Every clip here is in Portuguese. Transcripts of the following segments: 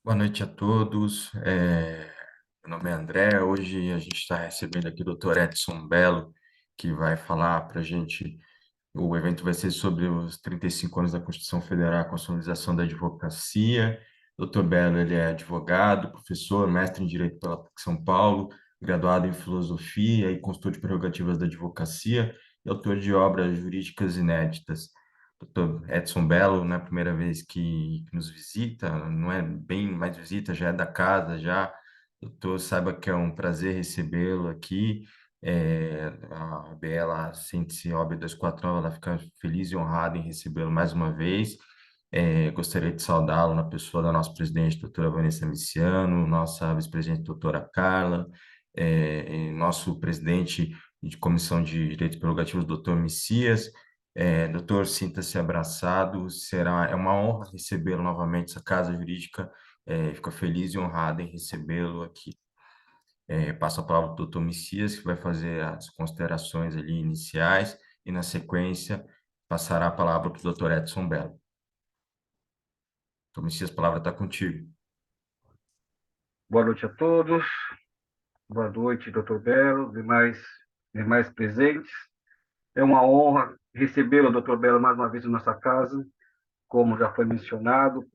Boa noite a todos. Meu nome é André. Hoje a gente está recebendo aqui o Dr. Edson Bello, que vai falar para a gente. O evento vai ser sobre os 35 anos da Constituição Federal, a consolidação da advocacia. Dr. Bello, ele é advogado, professor, mestre em Direito pela PUC São Paulo, graduado em Filosofia e consultor de prerrogativas da advocacia e autor de obras jurídicas inéditas. Dr. Edson Bello, não é a primeira vez que nos visita, não é bem mais visita, já é da casa, já. Doutor, saiba que é um prazer recebê-lo aqui. A OAB, ela sente-se, a OAB 249, ela fica feliz e honrada em recebê-lo mais uma vez. Gostaria de saudá-lo na pessoa da nossa presidente, doutora Vanessa Miciano, nossa vice-presidente, doutora Carla, e nosso presidente de Comissão de Direitos e Prerrogativas, doutor Messias. Doutor, sinta-se abraçado, é uma honra recebê-lo novamente, essa casa jurídica fica feliz e honrada em recebê-lo aqui. Passo a palavra para o doutor Messias, que vai fazer as considerações ali iniciais, e na sequência passará a palavra para o doutor Edson Bello. Doutor Messias, a palavra está contigo. Boa noite a todos. Boa noite, doutor Belo, demais presentes. É uma honra recebê-lo, doutor Belo, mais uma vez em nossa casa, como já foi mencionado,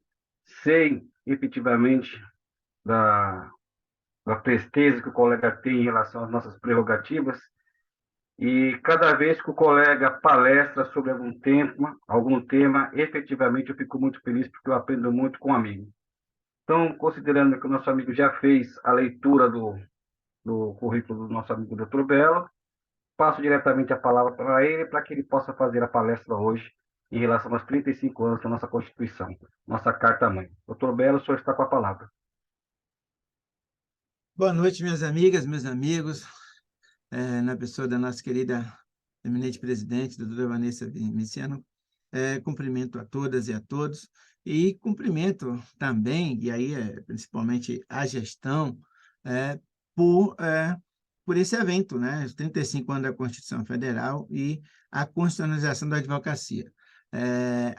sem efetivamente da, da presteza que o colega tem em relação às nossas prerrogativas. E cada vez que o colega palestra sobre algum tema, efetivamente eu fico muito feliz porque eu aprendo muito com o amigo. Então, considerando que o nosso amigo já fez a leitura do currículo do nosso amigo Dr. Belo, passo diretamente a palavra para ele, para que ele possa fazer a palestra hoje em relação aos 35 anos da nossa Constituição, nossa Carta-Mãe. Dr. Belo, o senhor está com a palavra. Boa noite, minhas amigas, meus amigos, na pessoa da nossa querida eminente presidente, doutora Vanessa Miciano. Cumprimento a todas e a todos, e cumprimento também, e aí principalmente a gestão, é, por, é, por esse evento, né? Os 35 anos da Constituição Federal e a constitucionalização da advocacia.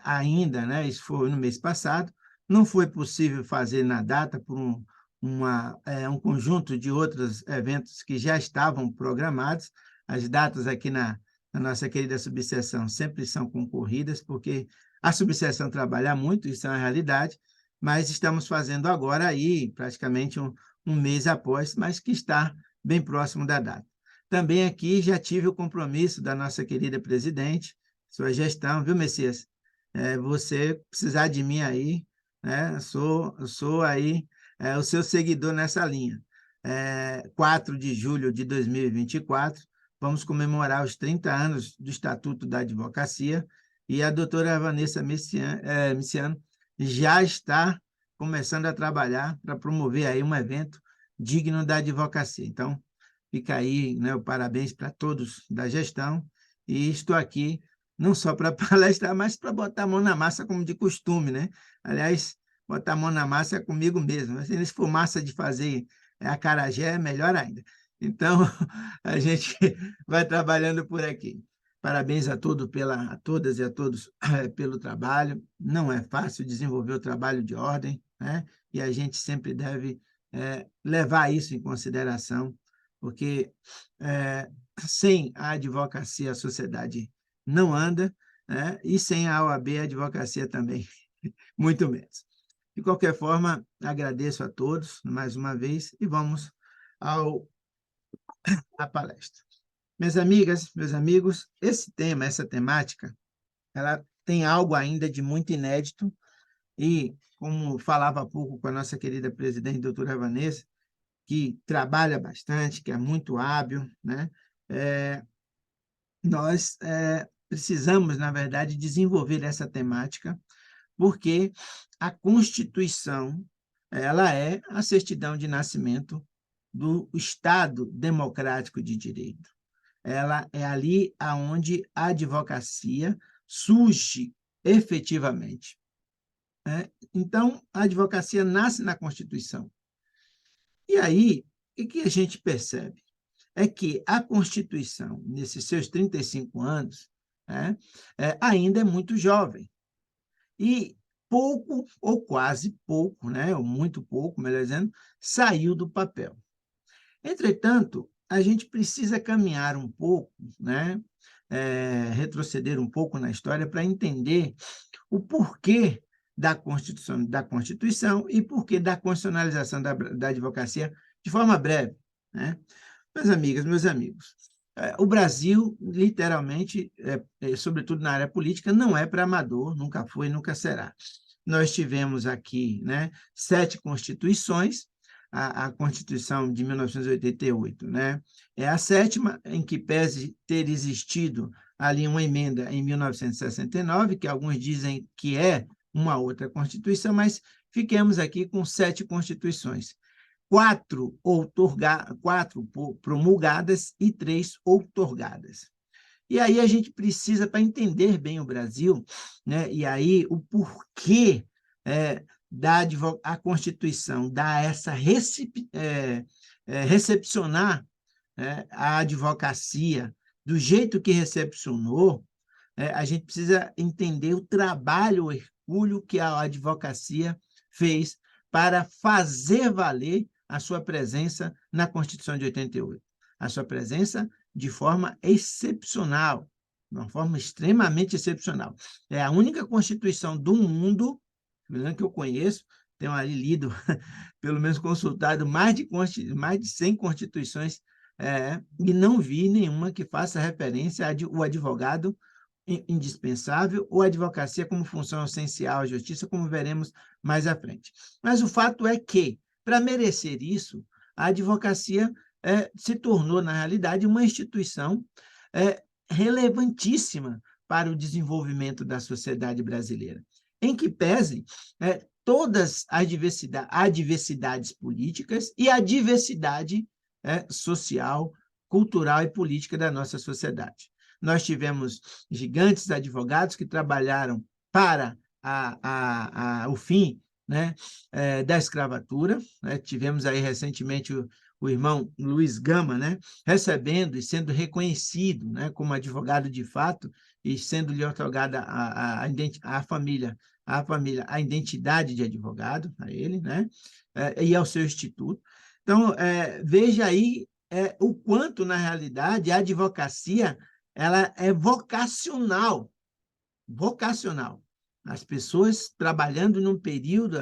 Ainda, né, isso foi no mês passado, não foi possível fazer na data por um conjunto de outros eventos que já estavam programados. As datas aqui na nossa querida subseção sempre são concorridas, porque a subseção trabalha muito, isso é uma realidade, mas estamos fazendo agora aí, praticamente um mês após, mas que está bem próximo da data. Também aqui já tive o compromisso da nossa querida presidente, sua gestão, viu, Messias? Você precisar de mim aí, né? Sou aí o seu seguidor nessa linha. 4 de julho de 2024, vamos comemorar os 30 anos do Estatuto da Advocacia, e a doutora Vanessa Miciano já está começando a trabalhar para promover aí um evento digno da advocacia. Então, fica aí, né, o parabéns para todos da gestão, e estou aqui não só para palestrar, mas para botar a mão na massa, como de costume, né? Aliás, botar a mão na massa é comigo mesmo. Mas se for massa de fazer acarajé, é melhor ainda. Então, a gente vai trabalhando por aqui. Parabéns a todas e a todos pelo trabalho. Não é fácil desenvolver o trabalho de ordem, né? E a gente sempre deve levar isso em consideração, porque sem a advocacia a sociedade não anda, né? E sem a OAB a advocacia também, muito menos. De qualquer forma, agradeço a todos mais uma vez e vamos à palestra. Minhas amigas, meus amigos, esse tema, essa temática, ela tem algo ainda de muito inédito e, como falava há pouco com a nossa querida presidente, doutora Vanessa, que trabalha bastante, que é muito hábil, né? Nós precisamos, na verdade, desenvolver essa temática, porque a Constituição, ela é a certidão de nascimento do Estado democrático de direito. Ela é ali aonde a advocacia surge efetivamente. Então, a advocacia nasce na Constituição. E aí, o que a gente percebe? É que a Constituição, nesses seus 35 anos, ainda é muito jovem. E pouco, ou quase pouco, né, ou muito pouco, melhor dizendo, saiu do papel. Entretanto, a gente precisa caminhar um pouco, né, retroceder um pouco na história para entender o porquê da Constituição e porquê da constitucionalização da advocacia de forma breve, né? Minhas amigas, meus amigos, o Brasil, literalmente, sobretudo na área política, não é para amador, nunca foi, nunca será. Nós tivemos aqui, né, 7 constituições, a Constituição de 1988, né, é a 7ª, em que pese ter existido ali uma emenda em 1969, que alguns dizem que é uma outra Constituição, mas fiquemos aqui com 7 constituições. 4 promulgadas e 3 outorgadas. E aí a gente precisa, para entender bem o Brasil, né, e aí o porquê a Constituição dá essa recepcionar a advocacia do jeito que recepcionou, a gente precisa entender o trabalho, o hercúleo que a advocacia fez para fazer valer a sua presença na Constituição de 88. A sua presença de forma excepcional, de uma forma extremamente excepcional. É a única Constituição do mundo, que eu conheço, tenho ali lido, pelo menos consultado, mais de 100 constituições, e não vi nenhuma que faça referência ao advogado indispensável ou a advocacia como função essencial à justiça, como veremos mais à frente. Mas o fato é que, para merecer isso, a advocacia se tornou, na realidade, uma instituição relevantíssima para o desenvolvimento da sociedade brasileira, em que pese todas as adversidades políticas e a diversidade social, cultural e política da nossa sociedade. Nós tivemos gigantes advogados que trabalharam para o fim, né, da escravatura, né? Tivemos aí recentemente o irmão Luiz Gama, né, recebendo e sendo reconhecido, né, como advogado de fato e sendo-lhe otorgada a família a identidade de advogado, a ele, né, e ao seu instituto. Então, veja aí o quanto, na realidade, a advocacia ela é vocacional. As pessoas trabalhando num período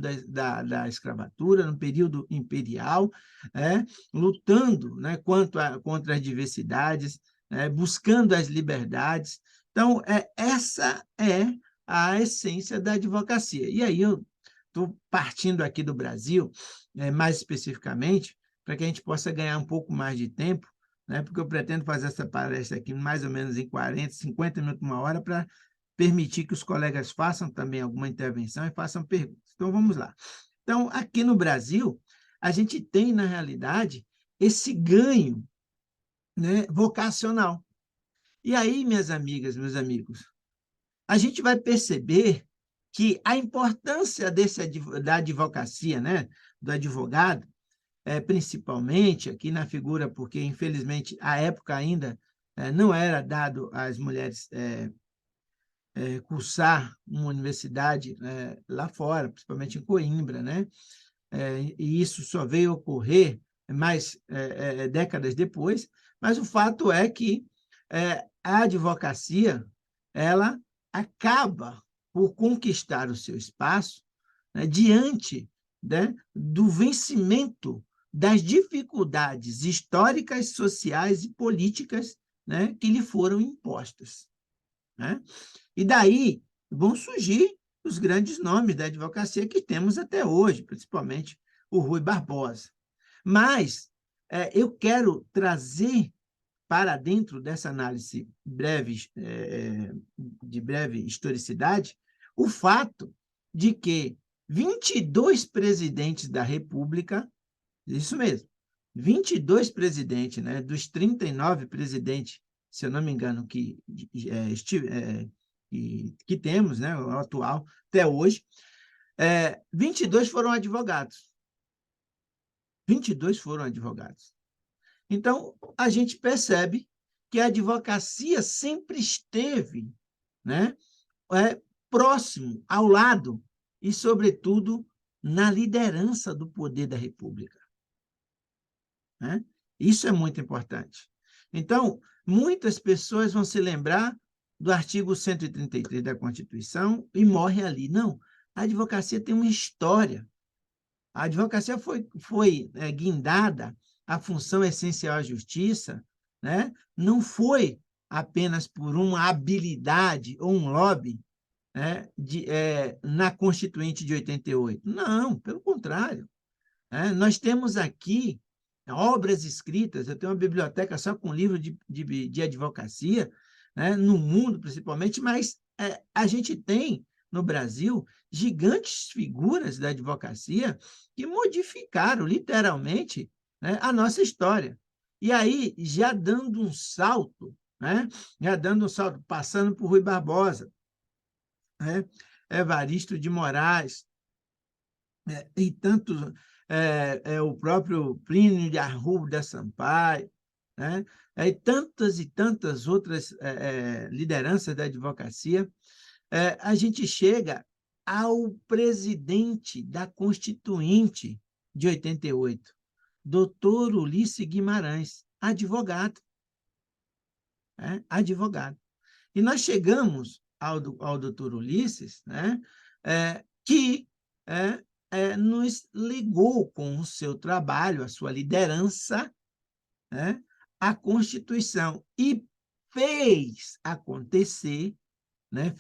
da escravatura, num período imperial, lutando, né, contra as diversidades, buscando as liberdades. Então, essa é a essência da advocacia. E aí eu estou partindo aqui do Brasil, mais especificamente, para que a gente possa ganhar um pouco mais de tempo, né, porque eu pretendo fazer essa palestra aqui mais ou menos em 40, 50 minutos, 1 hora, para permitir que os colegas façam também alguma intervenção e façam perguntas. Então, vamos lá. Então, aqui no Brasil, a gente tem, na realidade, esse ganho, né, vocacional. E aí, minhas amigas, meus amigos, a gente vai perceber que a importância da advocacia, né, do advogado, principalmente aqui na figura, porque, infelizmente, à época ainda não era dado às mulheres cursar uma universidade lá fora, principalmente em Coimbra, né? E isso só veio ocorrer mais décadas depois, mas o fato é que a advocacia ela acaba por conquistar o seu espaço, né, diante, né, do vencimento das dificuldades históricas, sociais e políticas, né, que lhe foram impostas, né? E daí vão surgir os grandes nomes da advocacia que temos até hoje, principalmente o Rui Barbosa. Mas eu quero trazer para dentro dessa análise breve, de breve historicidade, o fato de que 22 presidentes da República, isso mesmo, 22 presidentes, né, dos 39 presidentes, se eu não me engano, que temos, né, o atual, até hoje, 22 foram advogados. 22 foram advogados. Então, a gente percebe que a advocacia sempre esteve, né, próximo, ao lado, e, sobretudo, na liderança do poder da República. Né? Isso é muito importante. Então, muitas pessoas vão se lembrar do artigo 133 da Constituição e morre ali. Não, a advocacia tem uma história. A advocacia foi guindada à função essencial à justiça, né? Não foi apenas por uma habilidade ou um lobby, né, na Constituinte de 88. Não, pelo contrário. Nós temos aqui obras escritas, eu tenho uma biblioteca só com livro de advocacia, né, no mundo principalmente, mas a gente tem no Brasil gigantes figuras da advocacia que modificaram literalmente, né, a nossa história. E aí, já dando um salto, né, passando por Rui Barbosa, né, Evaristo de Moraes, e tantos, o próprio Plínio de Arruda Sampaio, né? E tantas outras lideranças da advocacia, a gente chega ao presidente da Constituinte de 88, doutor Ulisses Guimarães, advogado. Advogado. E nós chegamos ao doutor Ulisses, né, que nos ligou com o seu trabalho, a sua liderança, né, à Constituição e fez acontecer, né,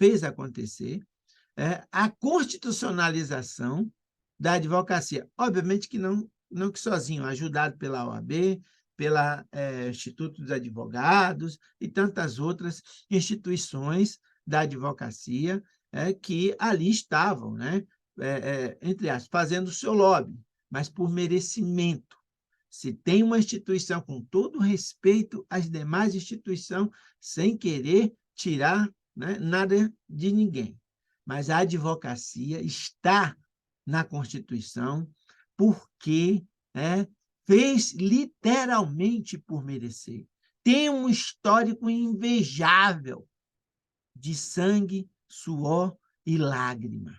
a constitucionalização da advocacia. Obviamente que não que sozinho, ajudado pela OAB, pela Instituto dos Advogados e tantas outras instituições da advocacia que ali estavam, né, entre aspas, fazendo o seu lobby, mas por merecimento. Se tem uma instituição, com todo respeito às demais instituições, sem querer tirar, né, nada de ninguém, mas a advocacia está na Constituição porque fez literalmente por merecer. Tem um histórico invejável de sangue, suor e lágrima.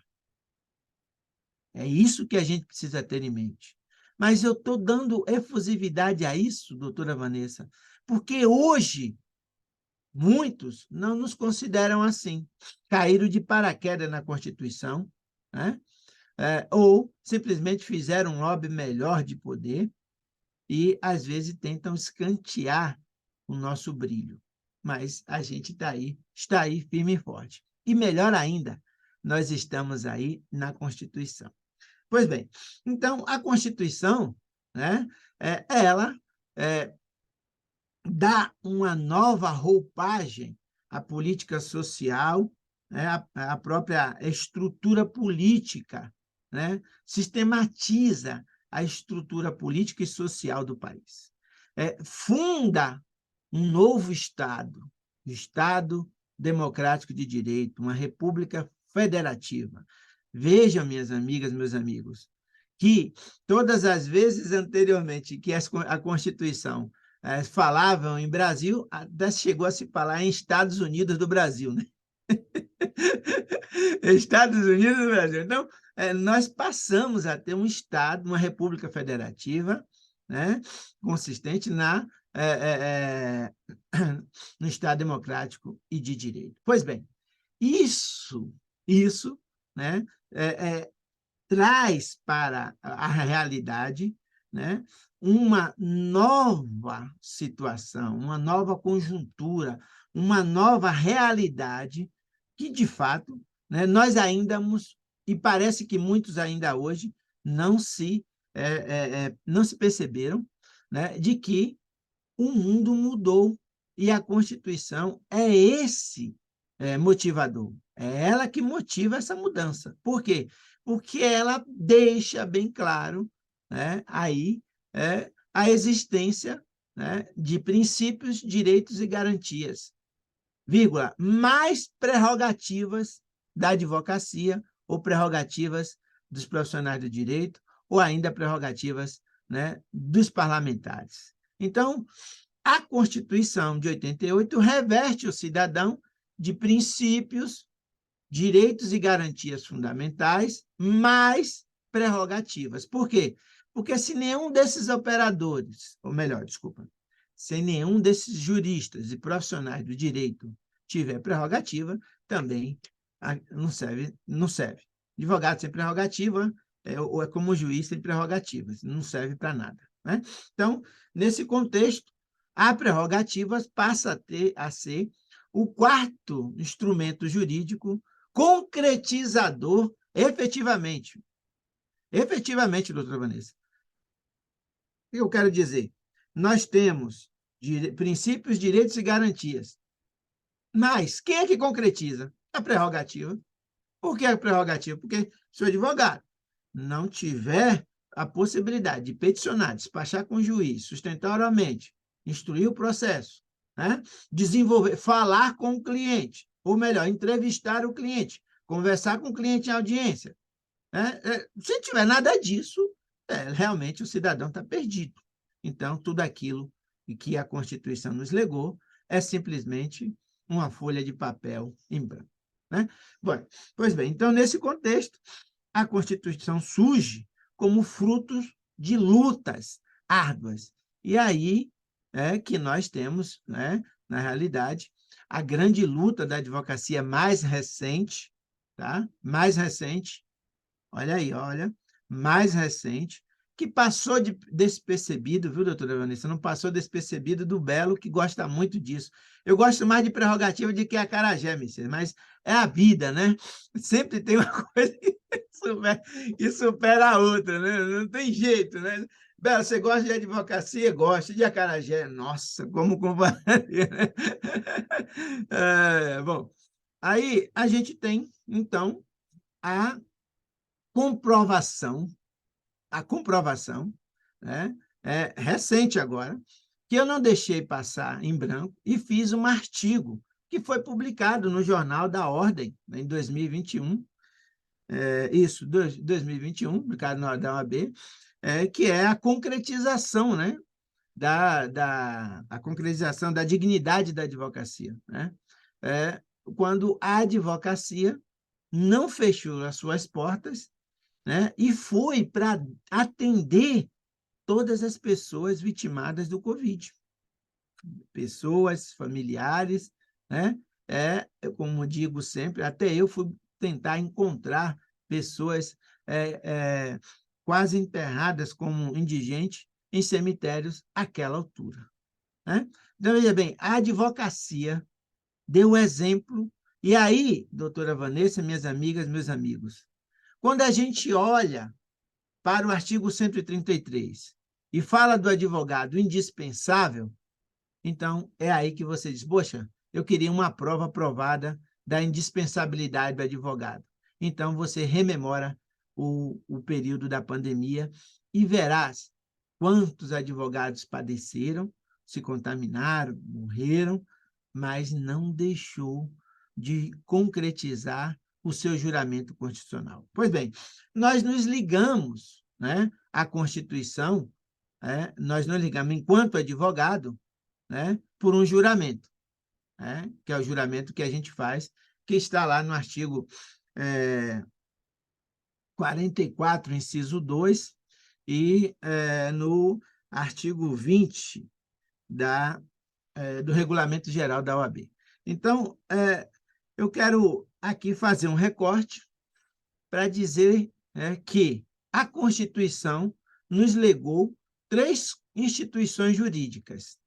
É isso que a gente precisa ter em mente. Mas eu estou dando efusividade a isso, doutora Vanessa, porque hoje muitos não nos consideram assim. Caíram de paraquedas na Constituição, né? Ou simplesmente fizeram um lobby melhor de poder e, às vezes, tentam escantear o nosso brilho. Mas a gente está aí firme e forte. E, melhor ainda, nós estamos aí na Constituição. Pois bem, então, a Constituição, né, ela dá uma nova roupagem à política social, né, à própria estrutura política, né, sistematiza a estrutura política e social do país. Funda um novo Estado, Estado democrático de direito, uma república federativa. Vejam, minhas amigas, meus amigos, que todas as vezes anteriormente que a Constituição falavam em Brasil, até chegou a se falar em Estados Unidos do Brasil, né? Estados Unidos do Brasil. Então, nós passamos a ter um Estado, uma república federativa, né, consistente no Estado democrático e de direito. Pois bem, isso, né, traz para a realidade, né, uma nova situação, uma nova conjuntura, uma nova realidade que, de fato, né, nós ainda, e parece que muitos ainda hoje, não se perceberam, né, de que o mundo mudou e a Constituição é esse motivador. É ela que motiva essa mudança. Por quê? Porque ela deixa bem claro, né, aí a existência, né, de princípios, direitos e garantias, vírgula, mais prerrogativas da advocacia ou prerrogativas dos profissionais do direito ou ainda prerrogativas, né, dos parlamentares. Então, a Constituição de 88 reveste o cidadão de princípios, direitos e garantias fundamentais, mais prerrogativas. Por quê? Porque se nenhum desses operadores, ou melhor, desculpa, se nenhum desses juristas e profissionais do direito tiver prerrogativa, também não serve, não serve. Advogado sem prerrogativa ou é como juiz sem prerrogativas, não serve para nada, né? Então, nesse contexto, a prerrogativa passa a ser o quarto instrumento jurídico concretizador efetivamente. Efetivamente, doutora Vanessa. O que eu quero dizer? Nós temos princípios, direitos e garantias. Mas quem é que concretiza? A prerrogativa. Por que a prerrogativa? Porque se o advogado não tiver a possibilidade de peticionar, despachar com o juiz, sustentar oralmente, instruir o processo, né? Desenvolver, falar com o cliente, ou melhor, entrevistar o cliente, conversar com o cliente em audiência, né? Se tiver nada disso, realmente o cidadão está perdido. Então, tudo aquilo que a Constituição nos legou é simplesmente uma folha de papel em branco, né? Bom, pois bem, então, nesse contexto, a Constituição surge como fruto de lutas árduas. E aí é que nós temos, né, na realidade, a grande luta da advocacia mais recente, tá? Mais recente, olha aí, olha, mais recente, que passou despercebido, viu, doutora Vanessa? Não passou despercebido do Belo, que gosta muito disso. Eu gosto mais de prerrogativa do que acarajé, Messias, mas é a vida, né? Sempre tem uma coisa que supera a outra, né? Não tem jeito, né? Belo, você gosta de advocacia? Gosta. De acarajé? Nossa, como compararia, né? Bom, aí a gente tem, então, a comprovação, né, recente agora, que eu não deixei passar em branco e fiz um artigo que foi publicado no Jornal da Ordem, né, em 2021, 2021, publicado na da OAB, que é a concretização, né, a concretização da dignidade da advocacia, né? Quando a advocacia não fechou as suas portas, né, e foi para atender todas as pessoas vitimadas do Covid. Pessoas, familiares, né? Como digo sempre, até eu fui tentar encontrar pessoas quase enterradas como indigentes em cemitérios àquela altura, né? Então, veja bem, a advocacia deu exemplo. E aí, doutora Vanessa, minhas amigas, meus amigos, quando a gente olha para o artigo 133 e fala do advogado indispensável, então é aí que você diz, poxa, eu queria uma prova provada da indispensabilidade do advogado. Então você rememora o período da pandemia e verás quantos advogados padeceram, se contaminaram, morreram, mas não deixou de concretizar o seu juramento constitucional. Pois bem, nós nos ligamos, né, à Constituição, nós nos ligamos, enquanto advogado, né, por um juramento, né, que é o juramento que a gente faz, que está lá no artigo 44, inciso 2, e no artigo 20 do Regulamento Geral da OAB. Então, eu quero aqui fazer um recorte para dizer que a Constituição nos legou três instituições jurídicas,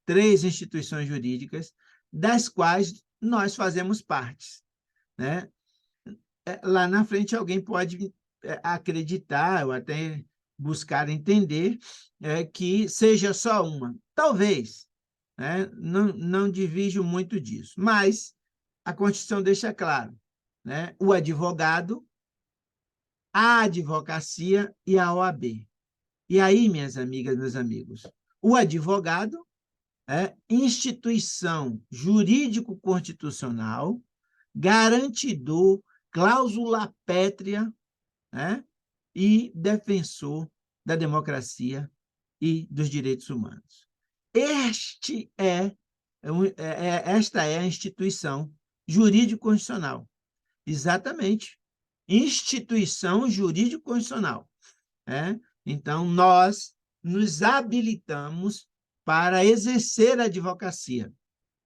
das quais nós fazemos parte, né? Lá na frente, alguém pode acreditar ou até buscar entender que seja só uma. Talvez, né? Não divirjo muito disso, mas a Constituição deixa claro, né? O advogado, a advocacia e a OAB. E aí, minhas amigas, meus amigos, o advogado é instituição jurídico-constitucional, garantidor, cláusula pétrea, né, e defensor da democracia e dos direitos humanos. Esta é a instituição jurídico-constitucional. Exatamente. Instituição jurídico-constitucional. Então, nós nos habilitamos para exercer a advocacia.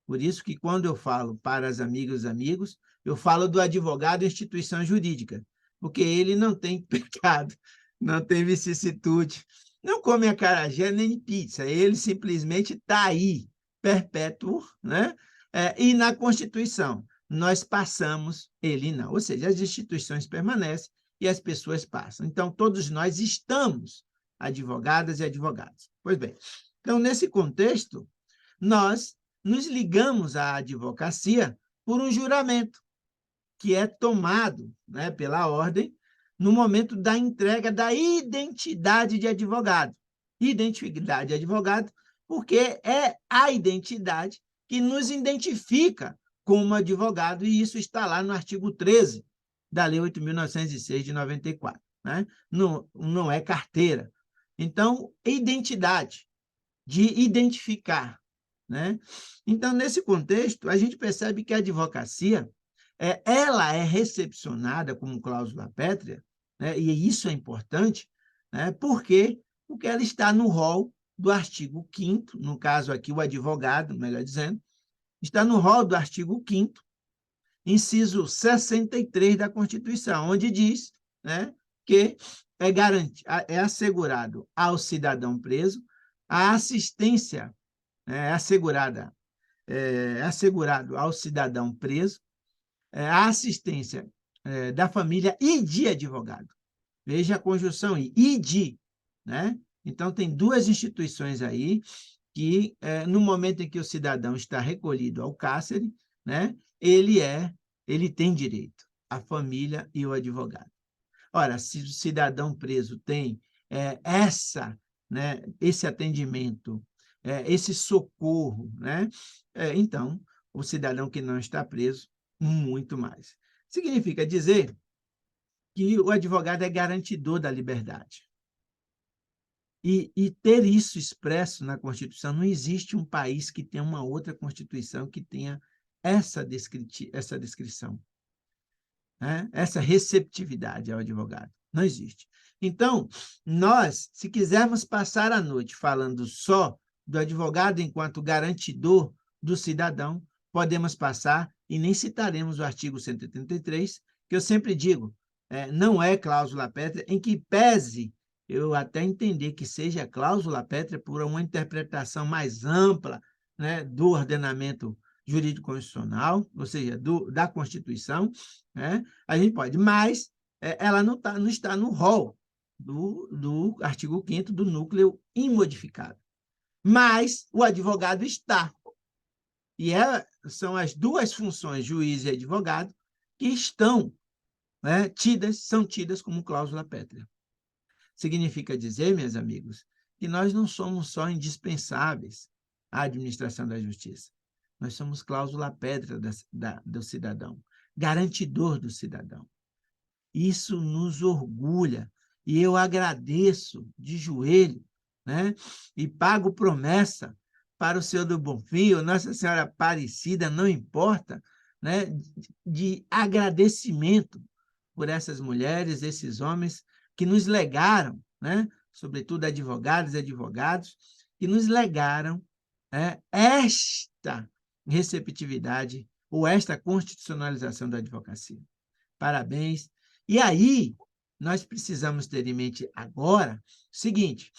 Por isso que, quando eu falo para as amigas e amigos, eu falo do advogado instituição jurídica, porque ele não tem pecado, não tem vicissitude, não come acarajé nem pizza, ele simplesmente está aí, perpétuo, né? E na Constituição, nós passamos, ele não. Ou seja, as instituições permanecem e as pessoas passam. Então, todos nós estamos advogadas e advogados. Pois bem, então, nesse contexto, nós nos ligamos à advocacia por um juramento, que é tomado, né, pela ordem no momento da entrega da identidade de advogado. Identidade de advogado, porque é a identidade que nos identifica como advogado, e isso está lá no artigo 13 da Lei 8.906, de 94. Né? Não é carteira. Então, identidade, de identificar. Né? Então, nesse contexto, a gente percebe que a advocacia ela é recepcionada como cláusula pétrea, né? E isso é importante, né? Por quê? Porque ela está no rol do artigo 5º, no caso aqui o advogado, melhor dizendo, está no rol do artigo 5º, inciso 63 da Constituição, onde diz, né, que é assegurado ao cidadão preso a assistência, assegurado ao cidadão preso a assistência da família e de advogado. Veja a conjunção e de, né? Então, tem duas instituições aí que, no momento em que o cidadão está recolhido ao cárcere, né, ele tem direito à família e ao advogado. Ora, se o cidadão preso tem esse atendimento, esse socorro, né, então, o cidadão que não está preso, muito mais. Significa dizer que o advogado é garantidor da liberdade. E ter isso expresso na Constituição, não existe um país que tenha uma outra Constituição que tenha essa descrição, né? Essa receptividade ao advogado. Não existe. Então, nós, se quisermos passar a noite falando só do advogado enquanto garantidor do cidadão, podemos passar e nem citaremos o artigo 183, que eu sempre digo, não é cláusula pétrea, em que pese eu até entender que seja cláusula pétrea por uma interpretação mais ampla, né, do ordenamento jurídico constitucional, ou seja, da Constituição, né, a gente pode, mas ela não está no rol do artigo 5º do núcleo imodificado. Mas o advogado está. E são as duas funções, juiz e advogado, que estão, né, são tidas como cláusula pétrea. Significa dizer, meus amigos, que nós não somos só indispensáveis à administração da justiça. Nós somos cláusula pétrea do cidadão, garantidor do cidadão. Isso nos orgulha, e eu agradeço de joelho, né, e pago promessa para o Senhor do Bonfim, ou Nossa Senhora Aparecida, não importa, né, de agradecimento por essas mulheres, esses homens que nos legaram, né, sobretudo advogados e advogados, que nos legaram esta receptividade ou esta constitucionalização da advocacia. Parabéns. E aí, nós precisamos ter em mente agora o seguinte: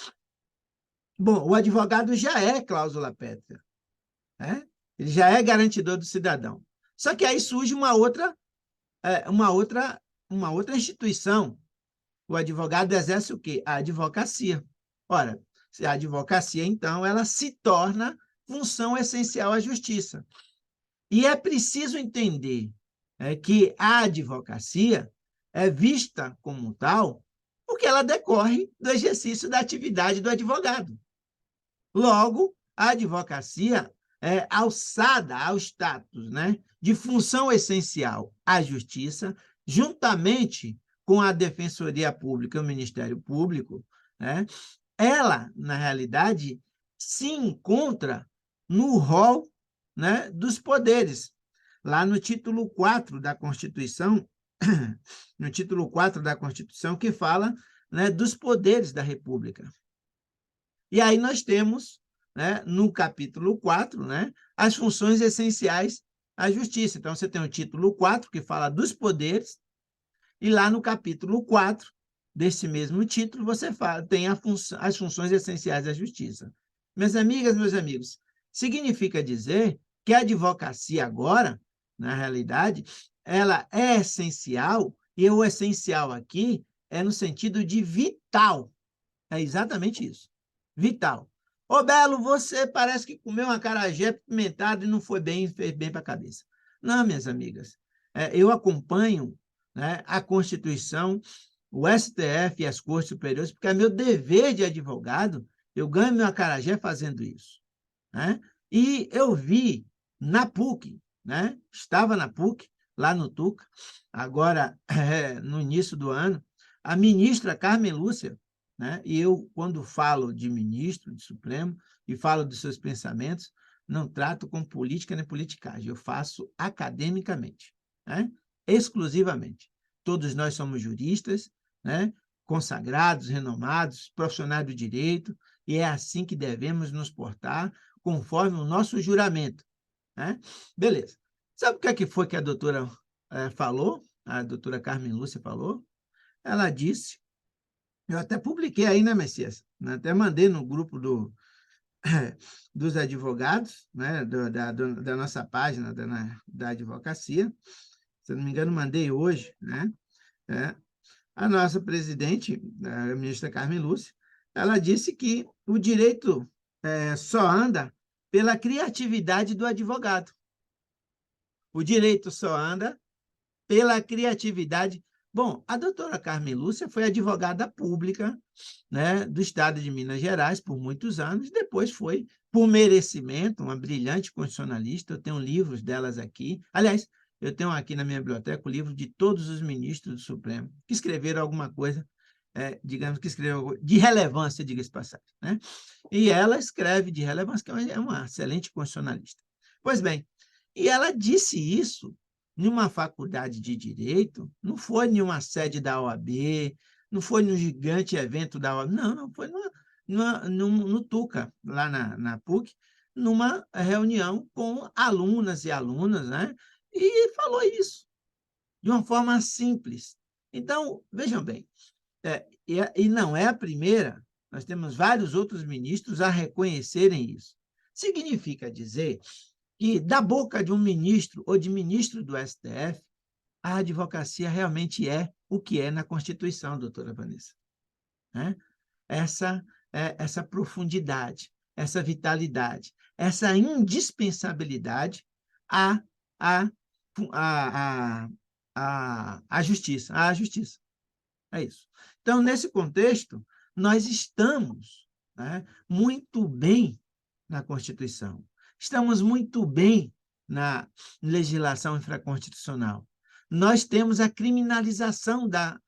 bom, o advogado já é cláusula pétrea, né? Ele já é garantidor do cidadão. Só que aí surge uma outra instituição. O advogado exerce o quê? A advocacia. Ora, a advocacia, então, ela se torna função essencial à justiça. E é preciso entender que a advocacia é vista como tal porque ela decorre do exercício da atividade do advogado. Logo, a advocacia é alçada ao status, né, de função essencial à justiça, juntamente com a Defensoria Pública e o Ministério Público, né, ela, na realidade, se encontra no rol, né, dos poderes. Lá no título 4 da Constituição, no título 4 da Constituição, que fala, né, dos poderes da República. E aí nós temos, né, no capítulo 4, né, as funções essenciais à justiça. Então, você tem o título 4, que fala dos poderes, e lá no capítulo 4 desse mesmo título, você tem as funções essenciais da justiça. Minhas amigas, meus amigos, significa dizer que a advocacia agora, na realidade, ela é essencial, e o essencial aqui é no sentido de vital. É exatamente isso. Vital. Ô, Belo, você parece que comeu um acarajé pimentado e não foi bem, fez bem para a cabeça. Não, minhas amigas. Eu acompanho, né, a Constituição, o STF e as Cortes Superiores, porque é meu dever de advogado, eu ganho meu acarajé fazendo isso. Né? E eu vi na PUC, né? Estava na PUC, lá no Tuca, agora, no início do ano, a ministra Carmen Lúcia, né? E eu, quando falo de ministro do Supremo e falo dos seus pensamentos, não trato com política nem politicagem, eu faço academicamente, né? Exclusivamente. Todos nós somos juristas, né? Consagrados, renomados, profissionais do direito, e é assim que devemos nos portar, conforme o nosso juramento. Né? Beleza. Sabe o que foi que a doutora falou? A doutora Carmen Lúcia falou? Ela disse, eu até publiquei aí, né, Messias? Até mandei no grupo dos advogados, né, da nossa página da advocacia. Se eu não me engano, mandei hoje, né? A nossa presidente, a ministra Carmen Lúcia, ela disse que o direito só anda pela criatividade do advogado. O direito só anda pela criatividade. Bom, a doutora Carmen Lúcia foi advogada pública, né, do estado de Minas Gerais por muitos anos, depois foi, por merecimento, uma brilhante constitucionalista. Eu tenho livros delas aqui. Aliás, eu tenho aqui na minha biblioteca o livro de todos os ministros do Supremo que escreveram alguma coisa, digamos que escreveram de relevância, diga-se passagem. Né? E ela escreve de relevância, que é uma excelente constitucionalista. Pois bem, e ela disse isso numa faculdade de Direito, não foi em uma sede da OAB, não foi num gigante evento da OAB, não, foi no Tuca, lá na PUC, numa reunião com alunas e alunas, né? E falou isso, de uma forma simples. Então, vejam bem, e não é a primeira, nós temos vários outros ministros a reconhecerem isso. Significa dizer que, da boca de um ministro ou de ministro do STF, a advocacia realmente é o que é na Constituição, doutora Vanessa. Né? Essa profundidade, essa vitalidade, essa indispensabilidade à justiça. À justiça. É isso. Então, nesse contexto, nós estamos, né, muito bem na Constituição. Estamos muito bem na legislação infraconstitucional. Nós temos a criminalização das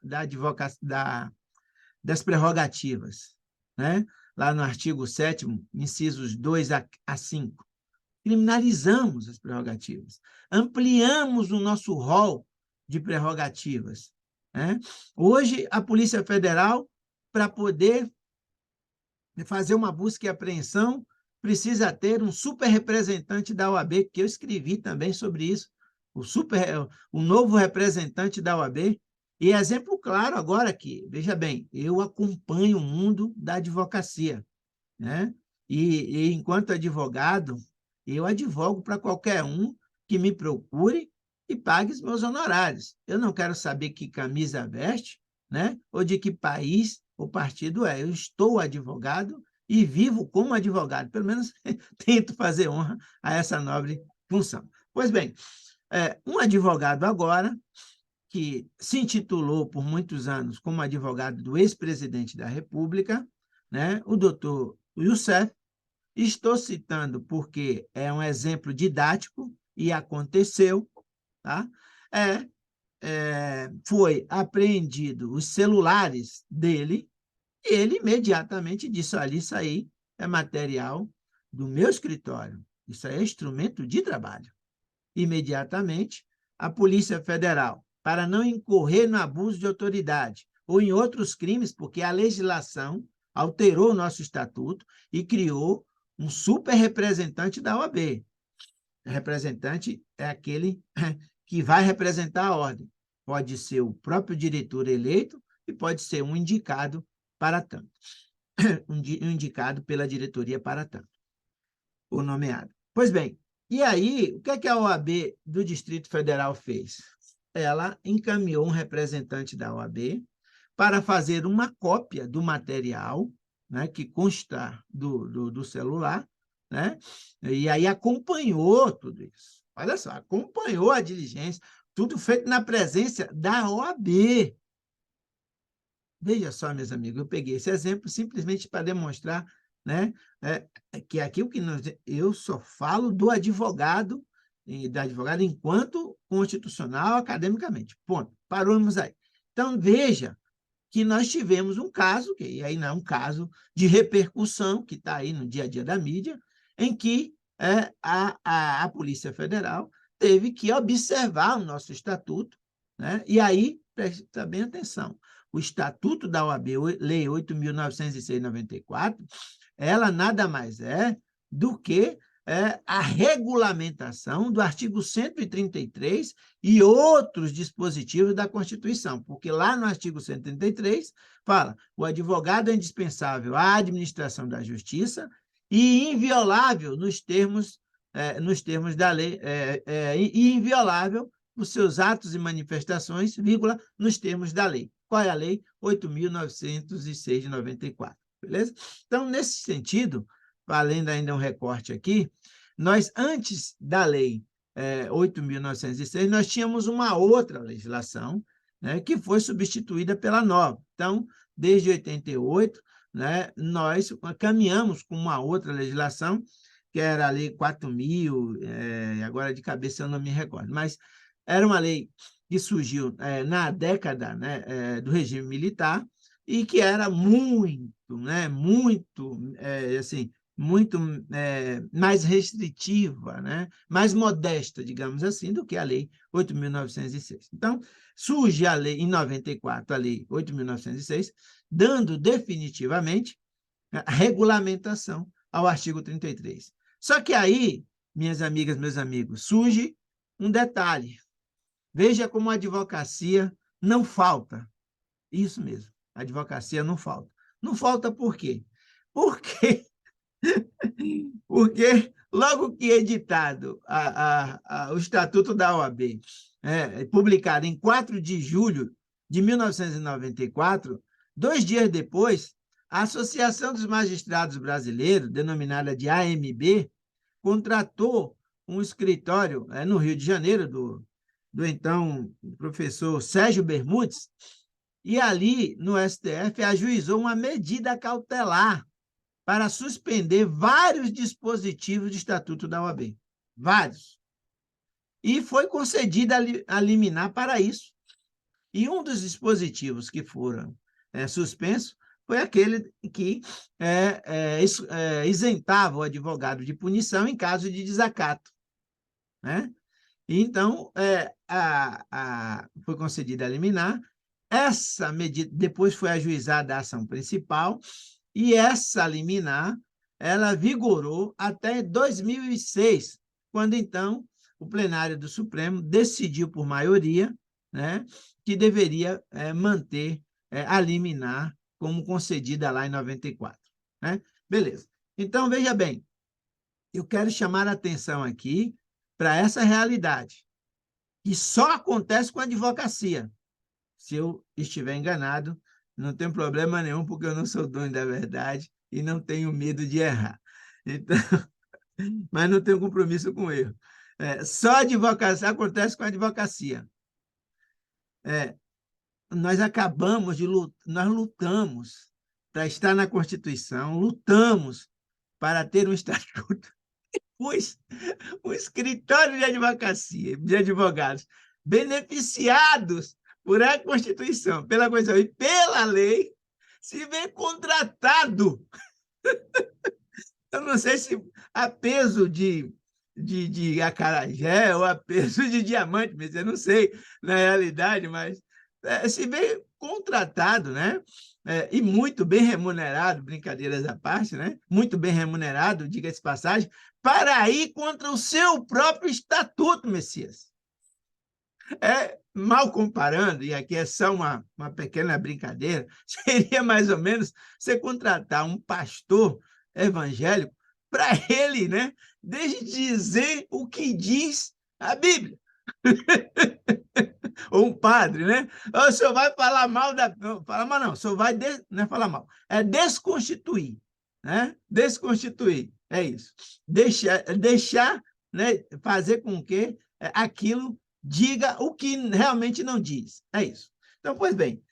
prerrogativas, né? Lá no artigo 7º, incisos 2 a 5. Criminalizamos as prerrogativas, ampliamos o nosso rol de prerrogativas. Né? Hoje, a Polícia Federal, para poder fazer uma busca e apreensão, precisa ter um superrepresentante da OAB, que eu escrevi também sobre isso, o novo representante da OAB. E exemplo claro agora aqui, veja bem, eu acompanho o mundo da advocacia, né? E enquanto advogado, eu advogo para qualquer um que me procure e pague os meus honorários. Eu não quero saber que camisa veste, né? Ou de que país ou partido é. Eu estou advogado e vivo como advogado. Pelo menos tento fazer honra a essa nobre função. Pois bem, um advogado agora, que se intitulou por muitos anos como advogado do ex-presidente da República, né? O doutor Youssef, estou citando porque é um exemplo didático e aconteceu, tá? Foi apreendido os celulares dele e ele imediatamente disse, olha, isso aí é material do meu escritório, isso aí é instrumento de trabalho. Imediatamente, a Polícia Federal, para não incorrer no abuso de autoridade ou em outros crimes, porque a legislação alterou o nosso estatuto e criou um super-representante da OAB. O representante é aquele que vai representar a ordem. Pode ser o próprio diretor eleito e pode ser um indicado para tanto. Um indicado pela diretoria para tanto, ou nomeado. Pois bem, e aí, o que é que a OAB do Distrito Federal fez? Ela encaminhou um representante da OAB para fazer uma cópia do material, né, que consta do celular, né, e aí acompanhou tudo isso. Olha só, acompanhou a diligência, tudo feito na presença da OAB. Veja só, meus amigos, eu peguei esse exemplo simplesmente para demonstrar, né, que aqui o que eu só falo do advogado e da advogada enquanto constitucional academicamente. Ponto. Paramos aí. Então, veja que nós tivemos um caso, que aí não é um caso de repercussão, que está aí no dia a dia da mídia, em que a Polícia Federal teve que observar o nosso estatuto, né? E aí, presta bem atenção, o Estatuto da OAB, Lei 8.906/94, ela nada mais é do que a regulamentação do artigo 133 e outros dispositivos da Constituição, porque lá no artigo 133 fala: o advogado é indispensável à administração da justiça e inviolável nos termos da lei, e inviolável nos seus atos e manifestações, vírgula, nos termos da lei. Qual é a lei? 8.906/94, beleza? Então, nesse sentido, além ainda um recorte aqui, nós, antes da lei 8.906, nós tínhamos uma outra legislação, né, que foi substituída pela nova. Então, desde 88, né, nós caminhamos com uma outra legislação, que era a Lei 4.000, agora de cabeça eu não me recordo, mas era uma lei que surgiu na década, né, do regime militar e que era muito, né, assim, muito mais restritiva, né, mais modesta, digamos assim, do que a Lei 8.906. Então, surge a lei, em 94, a Lei 8.906, dando definitivamente a regulamentação ao artigo 33. Só que aí, minhas amigas, meus amigos, surge um detalhe. Veja como a advocacia não falta. Isso mesmo, a advocacia não falta. Não falta por quê? Porque logo que editado o Estatuto da OAB, publicado em 4 de julho de 1994, 2 dias depois, a Associação dos Magistrados Brasileiros, denominada de AMB, contratou um escritório no Rio de Janeiro, do então professor Sérgio Bermudes, e ali, no STF, ajuizou uma medida cautelar para suspender vários dispositivos do Estatuto da OAB. Vários. E foi concedida a liminar para isso. E um dos dispositivos que foram suspensos foi aquele que isentava o advogado de punição em caso de desacato, né? Então, foi concedida a liminar. Essa medida, depois foi ajuizada a ação principal, e essa liminar, ela vigorou até 2006, quando, então, o plenário do Supremo decidiu por maioria, né, que deveria manter a liminar como concedida lá em 94. Né? Beleza. Então, veja bem, eu quero chamar a atenção aqui para essa realidade, que só acontece com a advocacia. Se eu estiver enganado, não tem problema nenhum, porque eu não sou dono da verdade e não tenho medo de errar. Então, mas não tenho compromisso com erro. Só a advocacia acontece com a advocacia. Nós acabamos de lutar, nós lutamos para estar na Constituição, lutamos para ter um estatuto, um escritório de advocacia, de advogados, beneficiados por a Constituição, pela Constituição e pela lei, se vê contratado. Eu não sei se a peso de de acarajé ou a peso de diamante, mas eu não sei na realidade, mas se vê contratado, né? E muito bem remunerado, brincadeiras à parte, né? Muito bem remunerado, diga-se de passagem, para ir contra o seu próprio estatuto, Messias. Mal comparando, e aqui é só uma pequena brincadeira, seria mais ou menos você contratar um pastor evangélico para ele, né, dizer o que diz a Bíblia. Ou um padre, né? O senhor vai falar mal da... Não, falar mal não, o senhor vai... Não é falar mal, é desconstituir, né? Desconstituir, é isso. Deixar, né, fazer com que aquilo diga o que realmente não diz. É isso. Então, pois bem,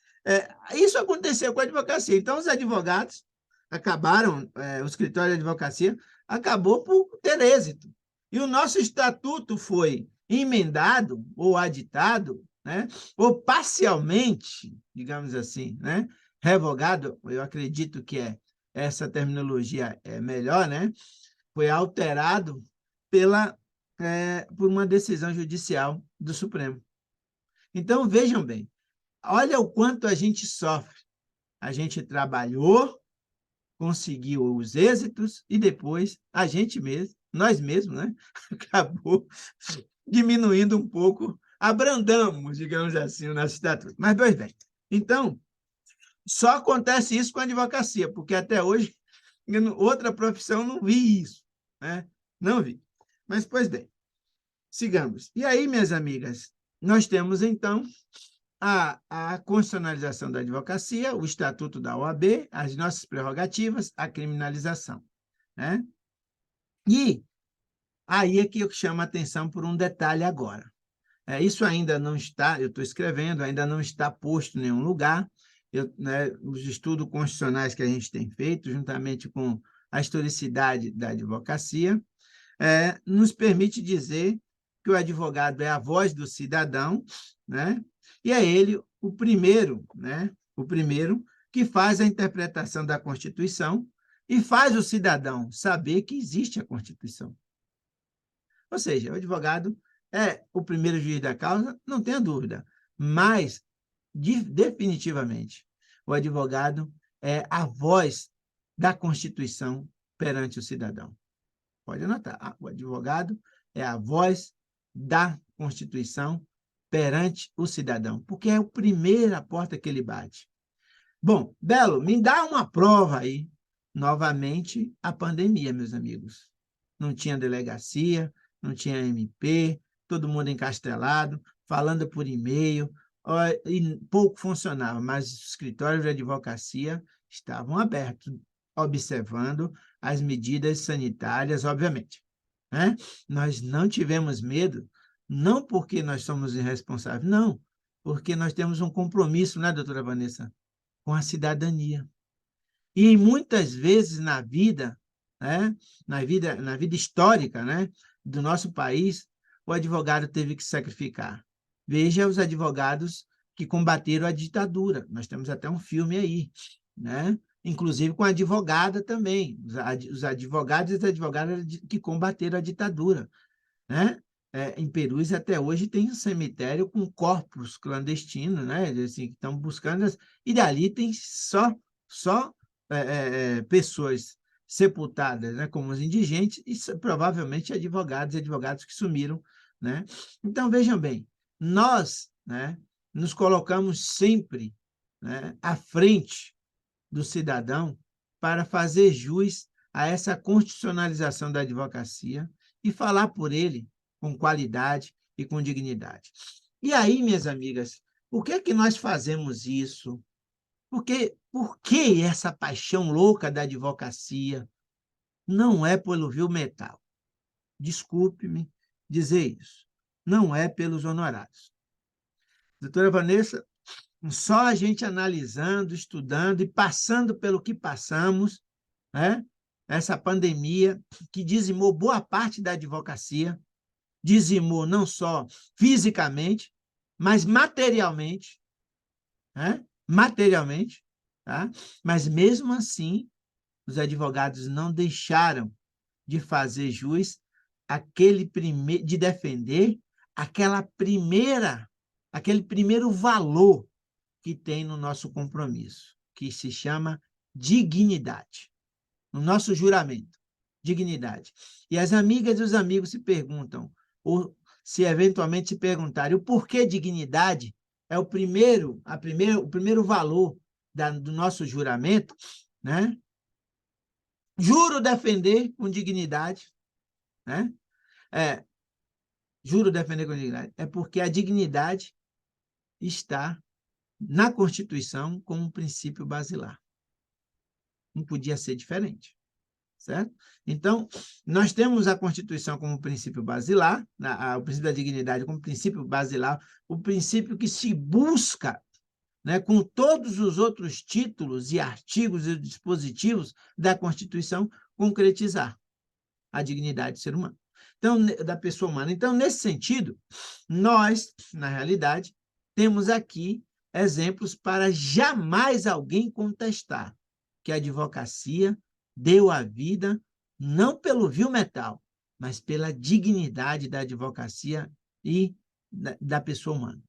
isso aconteceu com a advocacia. Então, os advogados acabaram, o escritório de advocacia acabou por ter êxito. E o nosso estatuto foi emendado ou aditado, né, ou parcialmente, digamos assim, né, revogado, eu acredito que essa terminologia é melhor, né, foi alterado por uma decisão judicial do Supremo. Então, vejam bem, olha o quanto a gente sofre. A gente trabalhou, conseguiu os êxitos e depois a gente mesmo, nós mesmos, né, acabou diminuindo um pouco, abrandamos, digamos assim, o nosso estatuto. Mas, pois bem, então, só acontece isso com a advocacia, porque até hoje, em outra profissão, não vi isso, né? Não vi. Mas, pois bem, sigamos. E aí, minhas amigas, nós temos, então, a constitucionalização da advocacia, o estatuto da OAB, as nossas prerrogativas, a criminalização, né? E aí é que eu chamo a atenção por um detalhe agora. Isso ainda não está, eu estou escrevendo, ainda não está posto em nenhum lugar. Os estudos constitucionais que a gente tem feito, juntamente com a historicidade da advocacia, nos permite dizer que o advogado é a voz do cidadão, né? E é ele o primeiro, né? O primeiro que faz a interpretação da Constituição e faz o cidadão saber que existe a Constituição. Ou seja, o advogado é o primeiro juiz da causa, não tenha dúvida, mas, definitivamente, o advogado é a voz da Constituição perante o cidadão. Pode anotar, o advogado é a voz da Constituição perante o cidadão, porque é a primeira porta que ele bate. Bom, Belo, me dá uma prova aí. Novamente, a pandemia, meus amigos. Não tinha delegacia, não tinha MP, todo mundo encastelado, falando por e-mail, e pouco funcionava, mas os escritórios de advocacia estavam abertos, observando as medidas sanitárias, obviamente, né? Nós não tivemos medo, não porque nós somos irresponsáveis, não, porque nós temos um compromisso, né, doutora Vanessa, com a cidadania. E muitas vezes na vida, né, na vida histórica, né, do nosso país, o advogado teve que sacrificar. Veja os advogados que combateram a ditadura. Nós temos até um filme aí, né? Inclusive com a advogada também, os advogados e as advogadas que combateram a ditadura, né? Em Perus, até hoje, tem um cemitério com corpos clandestinos, né? Assim, que estão buscando, e dali tem só pessoas sepultadas, né? Como os indigentes, e provavelmente advogados e advogados que sumiram, né? Então, vejam bem, nós, né, nos colocamos sempre, né, à frente do cidadão para fazer jus a essa constitucionalização da advocacia e falar por ele com qualidade e com dignidade. E aí, minhas amigas, por que nós fazemos isso? Por que essa paixão louca da advocacia? Não é pelo vil metal. Desculpe-me dizer isso. Não é pelos honorários. Doutora Vanessa, só a gente analisando, estudando e passando pelo que passamos, né? Essa pandemia que dizimou boa parte da advocacia, dizimou não só fisicamente, mas materialmente, né? Materialmente, tá? Mas mesmo assim, os advogados não deixaram de fazer jus de defender aquele primeiro valor que tem no nosso compromisso, que se chama dignidade. No nosso juramento, dignidade. E as amigas e os amigos se perguntam, ou se eventualmente se perguntarem, o porquê dignidade é o primeiro valor do nosso juramento, né? Juro defender com dignidade, né? Juro defender com dignidade. É porque a dignidade está na Constituição como um princípio basilar. Não podia ser diferente, certo? Então, nós temos a Constituição como princípio basilar, o princípio da dignidade como princípio basilar, o princípio que se busca, né, com todos os outros títulos e artigos e dispositivos da Constituição, concretizar a dignidade do ser humano, então, da pessoa humana. Então, nesse sentido, nós, na realidade, temos aqui exemplos para jamais alguém contestar que a advocacia deu a vida não pelo vil metal, mas pela dignidade da advocacia e da pessoa humana.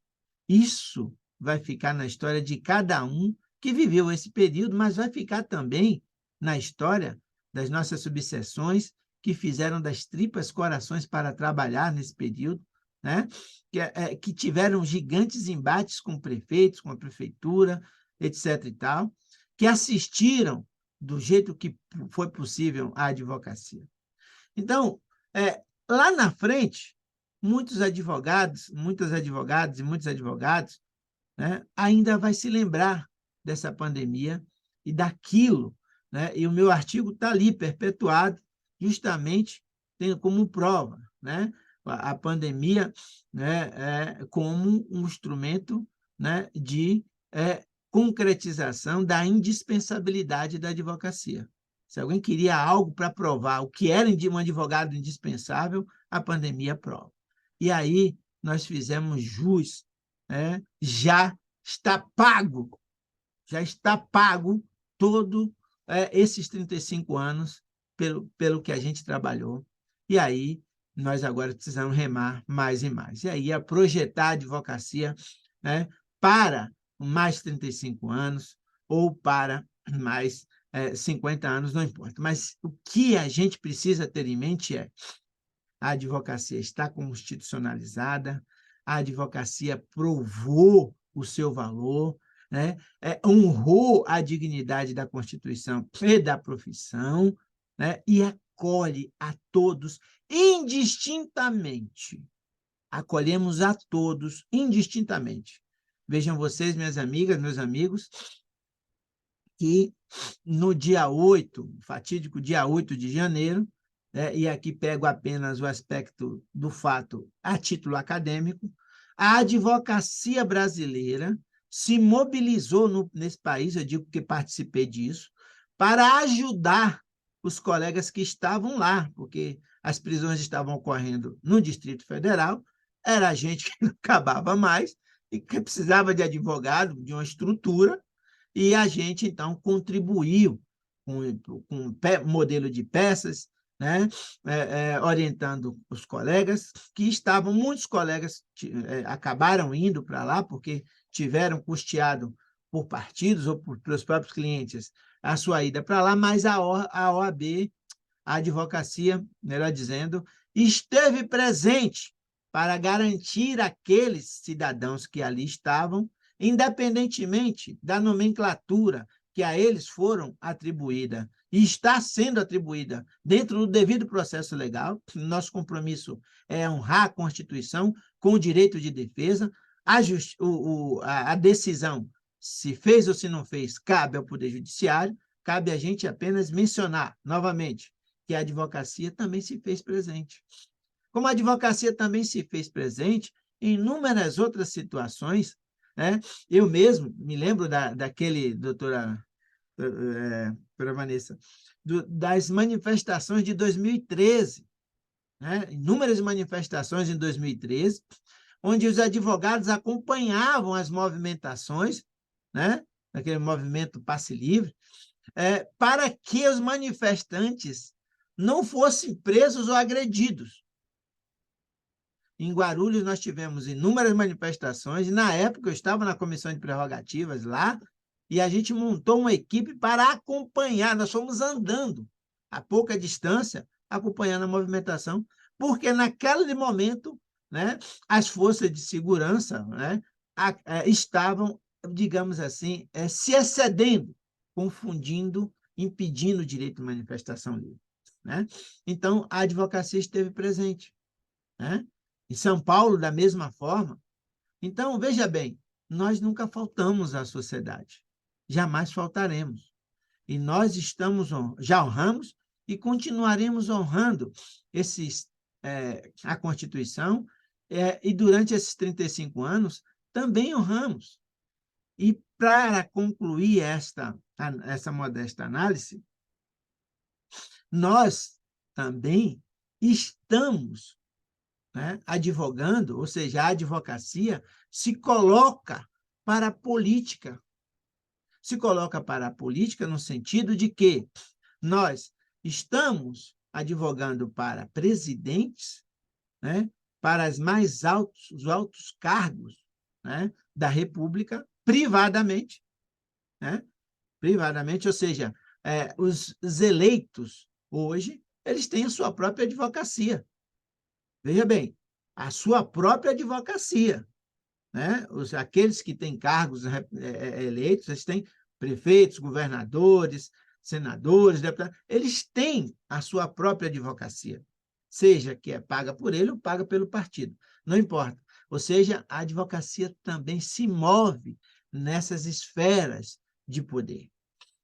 Isso vai ficar na história de cada um que viveu esse período, mas vai ficar também na história das nossas subseções que fizeram das tripas corações para trabalhar nesse período, né? Que tiveram gigantes embates com prefeitos, com a prefeitura, etc. e tal, que assistiram do jeito que foi possível à advocacia. Então, lá na frente, muitas advogadas e muitos advogados, né, ainda vai se lembrar dessa pandemia e daquilo, né? E o meu artigo está ali, perpetuado, justamente tendo como prova, né, a pandemia, né, como um instrumento, né, de concretização da indispensabilidade da advocacia. Se alguém queria algo para provar o que era um advogado indispensável, a pandemia prova. E aí nós fizemos jus, já está pago todo esses 35 anos pelo que a gente trabalhou. E aí nós agora precisamos remar mais e mais. E aí projetar a advocacia, né, para mais 35 anos ou para mais 50 anos, não importa. Mas o que a gente precisa ter em mente é a advocacia está constitucionalizada, a advocacia provou o seu valor, né? Honrou a dignidade da Constituição e da profissão, né? E acolhe a todos indistintamente. Acolhemos a todos indistintamente. Vejam vocês, minhas amigas, meus amigos, que no dia 8, fatídico dia 8 de janeiro, e aqui pego apenas o aspecto do fato a título acadêmico, a advocacia brasileira se mobilizou nesse país, eu digo que participei disso, para ajudar os colegas que estavam lá, porque as prisões estavam ocorrendo no Distrito Federal, era gente que não acabava mais e que precisava de advogado, de uma estrutura, e a gente, então, contribuiu com modelo de peças, né? Orientando os colegas, que estavam, muitos colegas acabaram indo para lá, porque tiveram custeado por partidos ou pelos próprios clientes a sua ida para lá, mas a OAB, a advocacia, melhor dizendo, esteve presente para garantir aqueles cidadãos que ali estavam, independentemente da nomenclatura que a eles foram atribuída e está sendo atribuída dentro do devido processo legal. Nosso compromisso é honrar a Constituição com o direito de defesa. A decisão, se fez ou se não fez, cabe ao Poder Judiciário, cabe a gente apenas mencionar, novamente, que a advocacia também se fez presente. Como a advocacia também se fez presente em inúmeras outras situações, né? Eu mesmo me lembro daquele, doutora Vanessa, das manifestações de 2013, né? Inúmeras manifestações em 2013, onde os advogados acompanhavam as movimentações, né? Aquele movimento passe livre, para que os manifestantes não fossem presos ou agredidos. Em Guarulhos, nós tivemos inúmeras manifestações. Na época, eu estava na comissão de prerrogativas lá, e a gente montou uma equipe para acompanhar. Nós fomos andando a pouca distância, acompanhando a movimentação, porque naquele momento, né, as forças de segurança, né, estavam, digamos assim, se excedendo, confundindo, impedindo o direito de manifestação livre, né? Então, a advocacia esteve presente, né? Em São Paulo, da mesma forma. Então, veja bem, nós nunca faltamos à sociedade, jamais faltaremos. E nós já honramos e continuaremos honrando a Constituição, e durante esses 35 anos também honramos. E para concluir essa modesta análise, nós também estamos, né, advogando, ou seja, a advocacia se coloca para a política. Se coloca para a política no sentido de que nós estamos advogando para presidentes, né, para os altos cargos, né, da República, privadamente, né, privadamente, ou seja, os eleitos hoje, eles têm a sua própria advocacia. Veja bem, a sua própria advocacia, né? Aqueles que têm cargos eleitos, eles têm prefeitos, governadores, senadores, deputados, eles têm a sua própria advocacia, seja que é paga por ele ou paga pelo partido, não importa. Ou seja, a advocacia também se move nessas esferas de poder,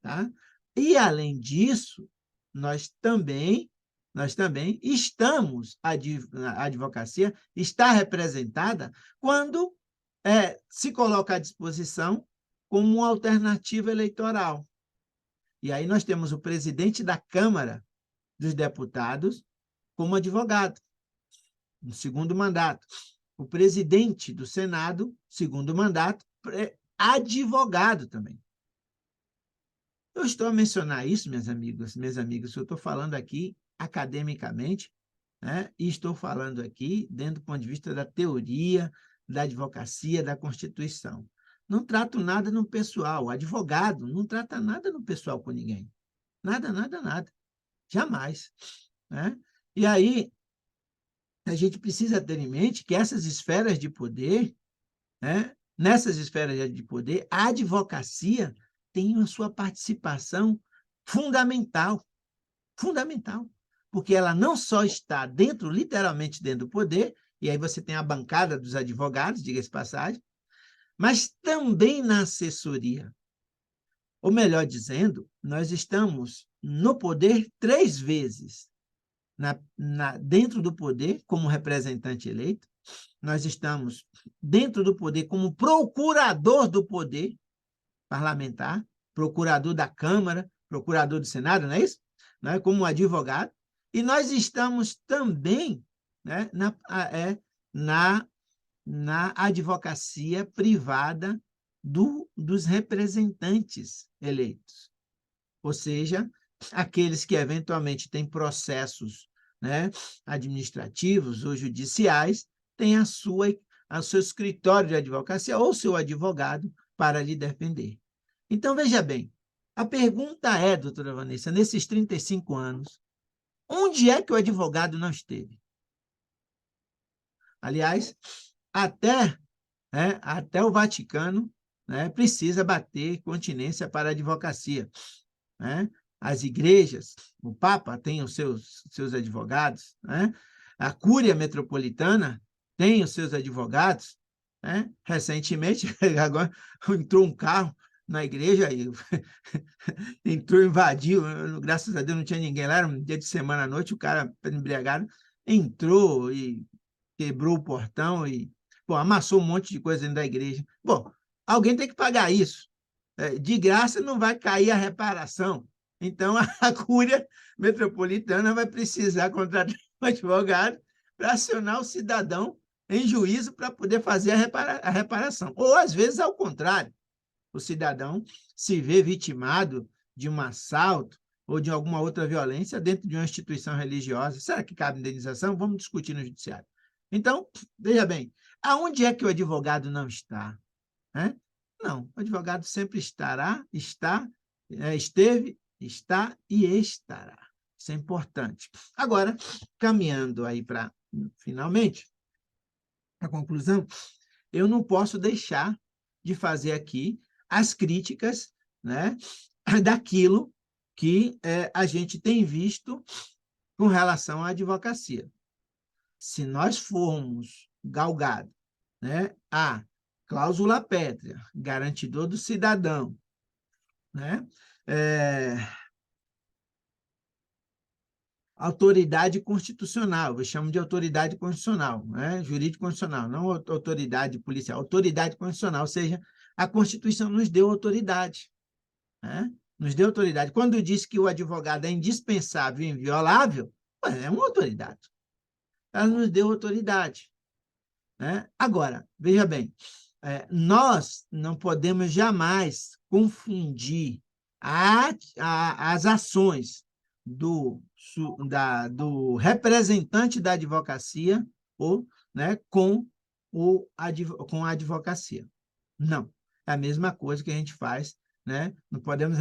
tá? E, além disso, nós também estamos, a advocacia está representada quando se coloca à disposição como uma alternativa eleitoral. E aí nós temos o presidente da Câmara dos Deputados como advogado, no segundo mandato. O presidente do Senado, segundo mandato, advogado também. Eu estou a mencionar isso, minhas amigas, eu estou falando aqui academicamente, né? E estou falando aqui dentro do ponto de vista da teoria, da advocacia, da Constituição. Não trato nada no pessoal. O advogado não trata nada no pessoal com ninguém. Nada, nada, nada. Jamais, né? E aí, a gente precisa ter em mente que essas esferas de poder, né? Nessas esferas de poder, a advocacia tem a sua participação fundamental, fundamental, porque ela não só está literalmente dentro do poder, e aí você tem a bancada dos advogados, diga-se de passagem, mas também na assessoria. Ou melhor dizendo, nós estamos no poder 3 vezes. Dentro do poder, como representante eleito, nós estamos dentro do poder como procurador do poder parlamentar, procurador da Câmara, procurador do Senado, não é isso? Não é? Como advogado. E nós estamos também, né, na advocacia privada dos representantes eleitos. Ou seja, aqueles que eventualmente têm processos, né, administrativos ou judiciais, têm o seu escritório de advocacia ou seu advogado para lhe defender. Então, veja bem, a pergunta é, doutora Vanessa, nesses 35 anos, onde é que o advogado não esteve? Aliás, até o Vaticano, né, precisa bater continência para a advocacia, né? As igrejas, o Papa tem os seus advogados, né? A Cúria Metropolitana tem os seus advogados, né? Recentemente, agora entrou um carro na igreja e entrou, invadiu, graças a Deus não tinha ninguém lá, era um dia de semana à noite, o cara embriagado entrou e quebrou o portão e amassou um monte de coisa dentro da igreja. Bom, alguém tem que pagar isso. De graça não vai cair a reparação. Então, a Cúria Metropolitana vai precisar contratar um advogado para acionar o cidadão em juízo para poder fazer a reparação. Ou, às vezes, ao contrário, o cidadão se vê vitimado de um assalto ou de alguma outra violência dentro de uma instituição religiosa. Será que cabe indenização? Vamos discutir no judiciário. Então, veja bem, aonde é que o advogado não está? Né? Não, o advogado sempre esteve, está e estará. Isso é importante. Agora, caminhando aí para, finalmente, a conclusão, eu não posso deixar de fazer aqui as críticas, né, daquilo que a gente tem visto com relação à advocacia. Se nós formos galgados, né, a cláusula pétrea, garantidor do cidadão, né, autoridade constitucional, eu chamo de autoridade constitucional, né, jurídico constitucional, não autoridade policial, autoridade constitucional, ou seja, a Constituição nos deu autoridade, né? Nos deu autoridade. Quando diz que o advogado é indispensável e inviolável, é uma autoridade. Ela nos deu autoridade, né? Agora, veja bem, nós não podemos jamais confundir as ações do representante da advocacia né, com a advocacia. Não. É a mesma coisa que a gente faz, né? Não podemos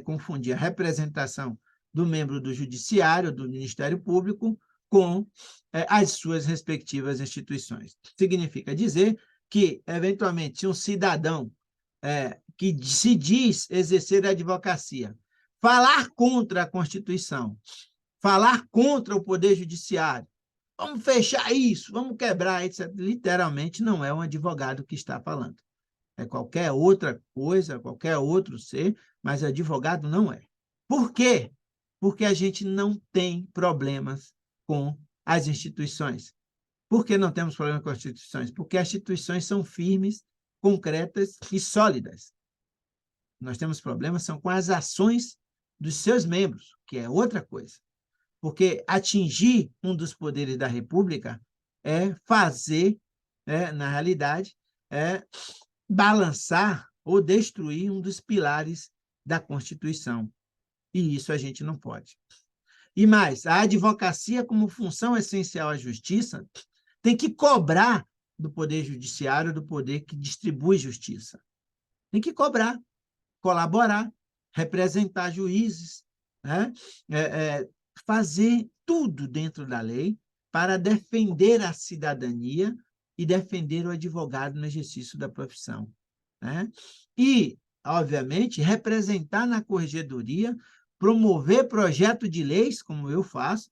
confundir a representação do membro do Judiciário, do Ministério Público, com as suas respectivas instituições. Significa dizer que, eventualmente, se um cidadão que se diz exercer a advocacia falar contra a Constituição, falar contra o Poder Judiciário, vamos fechar isso, vamos quebrar, etc. Literalmente não é um advogado que está falando. É qualquer outra coisa, qualquer outro ser, mas advogado não é. Por quê? Porque a gente não tem problemas com as instituições. Por que não temos problemas com as instituições? Porque as instituições são firmes, concretas e sólidas. Nós temos problemas são com as ações dos seus membros, que é outra coisa. Porque atingir um dos poderes da República é fazer, na realidade, balançar ou destruir um dos pilares da Constituição. E isso a gente não pode. E mais, a advocacia, como função essencial à justiça, tem que cobrar do Poder Judiciário, do poder que distribui justiça. Tem que cobrar, colaborar, representar juízes, né? Fazer tudo dentro da lei para defender a cidadania e defender o advogado no exercício da profissão, né? E, obviamente, representar na corregedoria, promover projeto de leis, como eu faço,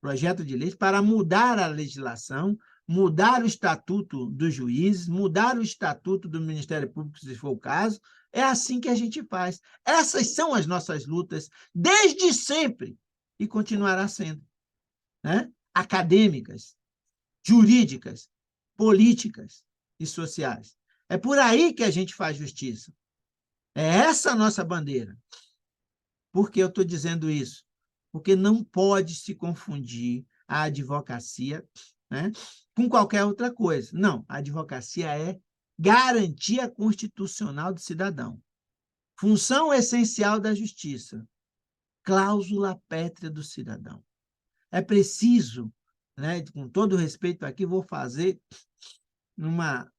projeto de leis para mudar a legislação, mudar o estatuto dos juízes, mudar o estatuto do Ministério Público, se for o caso. É assim que a gente faz. Essas são as nossas lutas desde sempre e continuará sendo, né? Acadêmicas, jurídicas, políticas e sociais. É por aí que a gente faz justiça. É essa a nossa bandeira. Por que eu estou dizendo isso? Porque não pode se confundir a advocacia, né, com qualquer outra coisa. Não, a advocacia é garantia constitucional do cidadão. Função essencial da justiça. Cláusula pétrea do cidadão. É preciso, né, com todo respeito aqui, vou fazer uma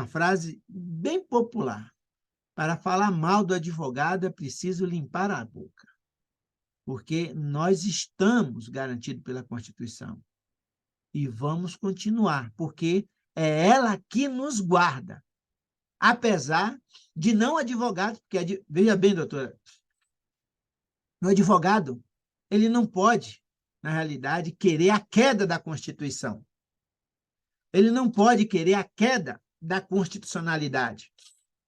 frase bem popular. Para falar mal do advogado é preciso limpar a boca, porque nós estamos garantidos pela Constituição e vamos continuar, porque é ela que nos guarda, apesar de não advogados, porque, veja bem, doutora, o advogado, ele não pode, na realidade, querer a queda da Constituição. Ele não pode querer a queda da constitucionalidade.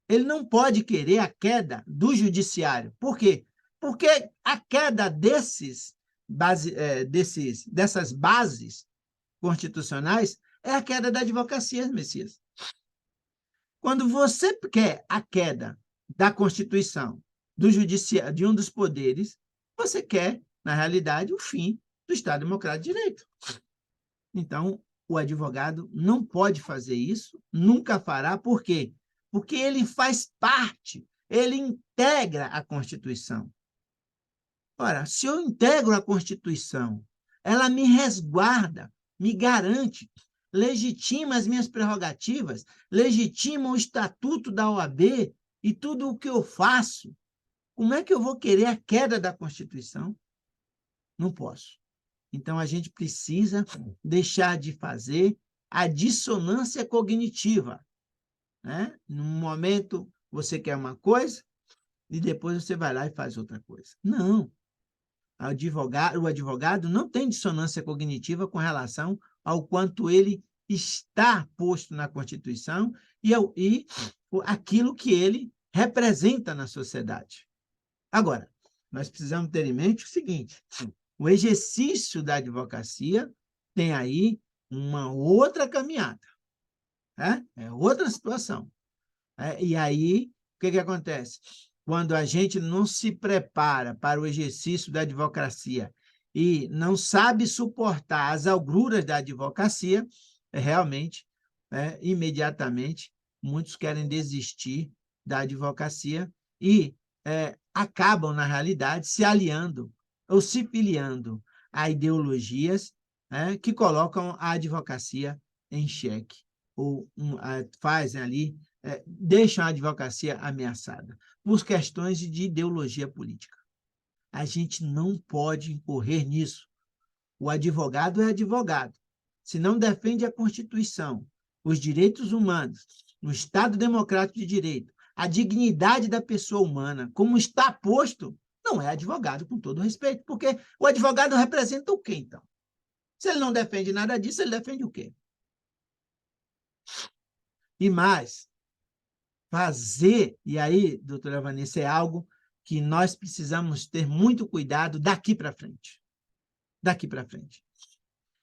Ele não pode querer a queda do judiciário. Por quê? Porque a queda dessas bases constitucionais é a queda da advocacia, Messias. Quando você quer a queda da Constituição, do judiciário, de um dos poderes, você quer, na realidade, o fim do Estado Democrático de Direito. Então, o advogado não pode fazer isso, nunca fará. Por quê? Porque ele faz parte, ele integra a Constituição. Ora, se eu integro a Constituição, ela me resguarda me garante, legitima as minhas prerrogativas, legitima o estatuto da OAB e tudo o que eu faço. Como é que eu vou querer a queda da Constituição? Não posso. Então, a gente precisa deixar de fazer a dissonância cognitiva, né? Num momento, você quer uma coisa e depois você vai lá e faz outra coisa. Não. O advogado não tem dissonância cognitiva com relação ao quanto ele está posto na Constituição e aquilo que ele representa na sociedade. Agora, nós precisamos ter em mente o seguinte: o exercício da advocacia tem aí uma outra caminhada, né? É outra situação. E aí, o que acontece? Quando a gente não se prepara para o exercício da advocacia e não sabe suportar as agruras da advocacia, realmente, imediatamente, muitos querem desistir da advocacia e acabam, na realidade, se aliando ou se filiando a ideologias que colocam a advocacia em xeque, ou fazem ali, deixam a advocacia ameaçada, por questões de ideologia política. A gente não pode incorrer nisso. O advogado é advogado. Se não defende a Constituição, os direitos humanos, o Estado democrático de direito, a dignidade da pessoa humana, como está posto, não é advogado, com todo respeito, porque o advogado representa o quê, então? Se ele não defende nada disso, ele defende o quê? E mais, fazer, e aí, doutora Vanessa, é algo que nós precisamos ter muito cuidado daqui para frente. Daqui para frente.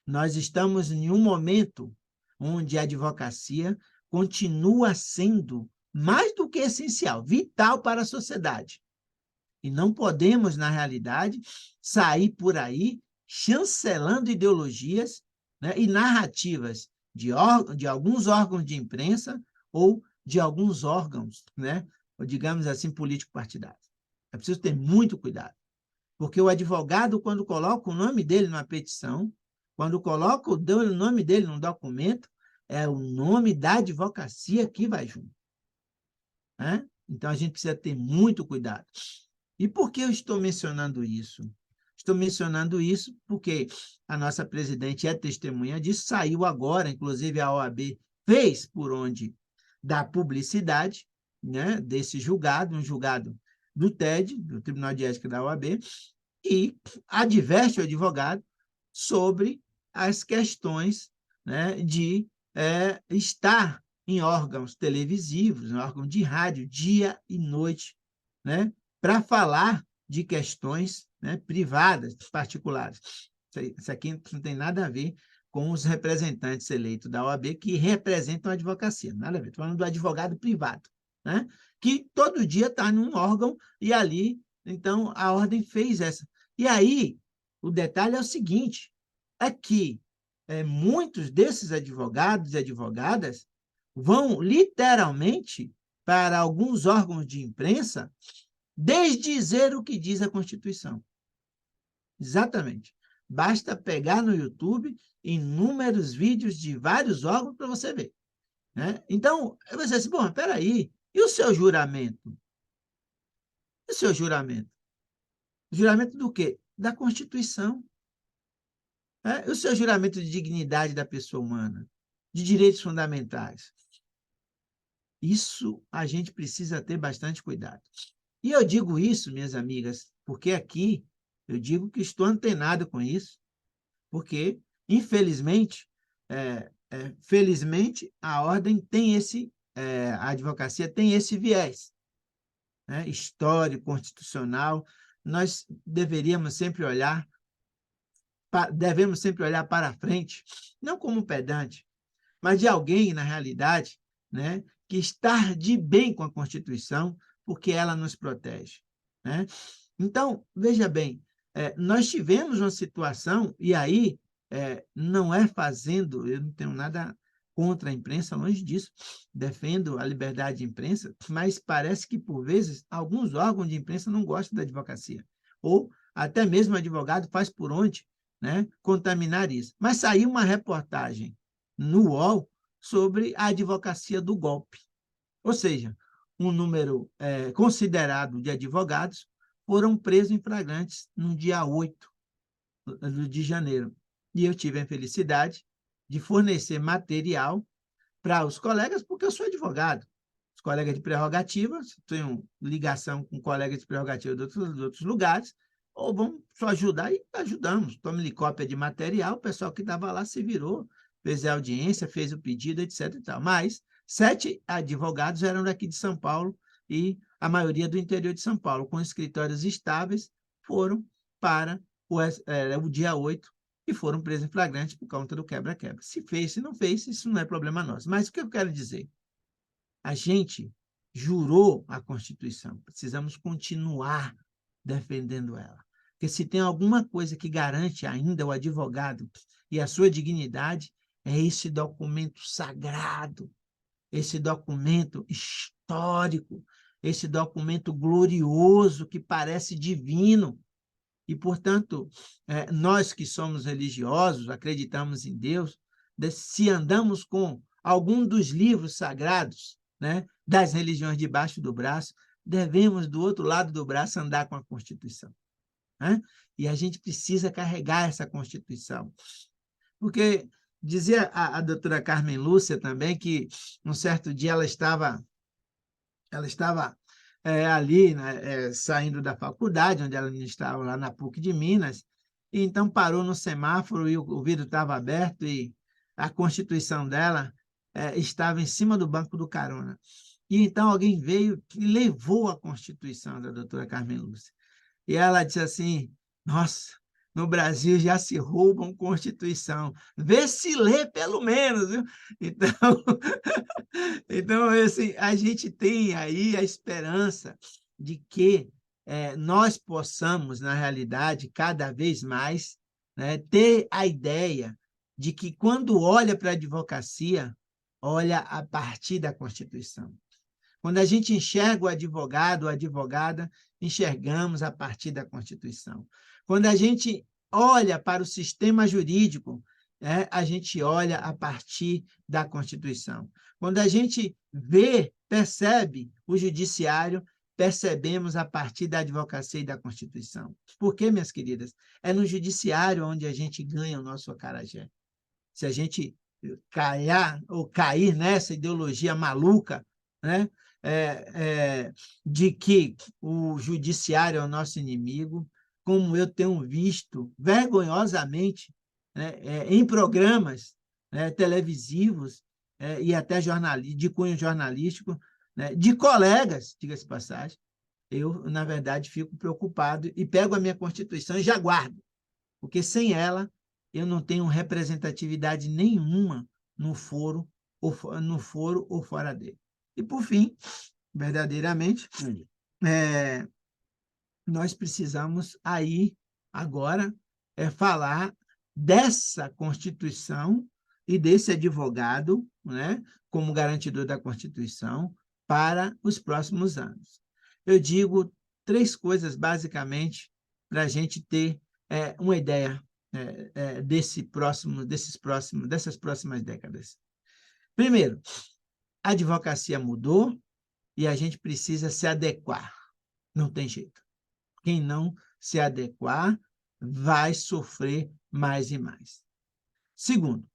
Nós estamos em um momento onde a advocacia continua sendo mais do que essencial, vital para a sociedade. E não podemos, na realidade, sair por aí chancelando ideologias, né, e narrativas de alguns órgãos de imprensa ou de alguns órgãos, né, ou digamos assim, político-partidários. É preciso ter muito cuidado, porque o advogado, quando coloca o nome dele numa petição, quando coloca o nome dele num documento, é o nome da advocacia que vai junto, né? Então, a gente precisa ter muito cuidado. E por que eu estou mencionando isso? Estou mencionando isso porque a nossa presidente é testemunha disso, saiu agora, inclusive a OAB fez por onde da publicidade, né, desse julgado, um julgado do TED, do Tribunal de Ética da OAB, e adverte o advogado sobre as questões, né, de estar em órgãos televisivos, em órgãos de rádio, dia e noite, né, para falar de questões, né, privadas, particulares. Isso aqui não tem nada a ver com os representantes eleitos da OAB que representam a advocacia, nada a ver. Estou falando do advogado privado, né, que todo dia está num órgão e ali, então, a ordem fez essa. E aí, o detalhe é o seguinte, é que muitos desses advogados e advogadas vão literalmente para alguns órgãos de imprensa desdizer o que diz a Constituição. Exatamente. Basta pegar no YouTube inúmeros vídeos de vários órgãos para você ver, né? Então, você diz, bom, espera aí, e o seu juramento? E o seu juramento? O juramento do quê? Da Constituição. O seu juramento de dignidade da pessoa humana, de direitos fundamentais. Isso a gente precisa ter bastante cuidado. E eu digo isso, minhas amigas, porque aqui eu digo que estou antenado com isso, porque, infelizmente, felizmente, a ordem tem a advocacia tem esse viés, né, histórico, constitucional. Nós devemos sempre olhar para frente, não como pedante, mas de alguém, na realidade, né, que está de bem com a Constituição, porque ela nos protege, né? Então, veja bem, nós tivemos uma situação, e aí não é fazendo, eu não tenho nada contra a imprensa, longe disso, defendo a liberdade de imprensa, mas parece que, por vezes, alguns órgãos de imprensa não gostam da advocacia, ou até mesmo o advogado faz por onde né, contaminar isso. Mas saiu uma reportagem no UOL sobre a advocacia do golpe. Ou seja, um número considerado de advogados foram presos em flagrantes no dia 8 de janeiro. E eu tive a felicidade de fornecer material para os colegas, porque eu sou advogado. Os colegas de prerrogativas, tenho ligação com colegas de prerrogativa de outros lugares, ou vamos só ajudar e ajudamos. Tome-lhe cópia de material, o pessoal que estava lá se virou, fez a audiência, fez o pedido, etc. E tal. Mas 7 advogados eram daqui de São Paulo e a maioria do interior de São Paulo, com escritórios estáveis, foram para o dia 8 e foram presos em flagrante por conta do quebra-quebra. Se fez, se não fez, isso não é problema nosso. Mas o que eu quero dizer? A gente jurou a Constituição, precisamos continuar defendendo ela. Porque se tem alguma coisa que garante ainda o advogado e a sua dignidade, é esse documento sagrado, esse documento histórico, esse documento glorioso que parece divino. E, portanto, nós que somos religiosos, acreditamos em Deus, se andamos com algum dos livros sagrados, né, das religiões debaixo do braço, devemos, do outro lado do braço, andar com a Constituição. Né? E a gente precisa carregar essa Constituição. Porque dizia a doutora Carmen Lúcia também que, um certo dia, ela estava ali, né, saindo da faculdade, onde ela estava, lá na PUC de Minas, e então parou no semáforo e o vidro estava aberto e a Constituição dela estava em cima do banco do carona. E então alguém veio e levou a Constituição da doutora Carmen Lúcia. E ela disse assim, nossa, no Brasil já se roubam Constituição. Vê se lê, pelo menos. Viu? Então, assim, a gente tem aí a esperança de que nós possamos, na realidade, cada vez mais, né, ter a ideia de que, quando olha para a advocacia, olha a partir da Constituição. Quando a gente enxerga o advogado ou a advogada, enxergamos a partir da Constituição. Quando a gente olha para o sistema jurídico, a gente olha a partir da Constituição. Quando a gente vê, percebe o judiciário, percebemos a partir da advocacia e da Constituição. Por quê, minhas queridas? É no judiciário onde a gente ganha o nosso acarajé. Se a gente cair nessa ideologia maluca, né, de que o judiciário é o nosso inimigo, como eu tenho visto vergonhosamente, né, em programas, né, televisivos e até de cunho jornalístico, né, de colegas, diga-se de passagem, eu, na verdade, fico preocupado e pego a minha Constituição e já guardo, porque sem ela eu não tenho representatividade nenhuma no foro ou fora dele. E, por fim, verdadeiramente, nós precisamos aí, agora, falar dessa Constituição e desse advogado, né, como garantidor da Constituição para os próximos anos. Eu digo 3 coisas, basicamente, para a gente ter uma ideia dessas próximas décadas. Primeiro, a advocacia mudou e a gente precisa se adequar. Não tem jeito. Quem não se adequar vai sofrer mais e mais. Segundo,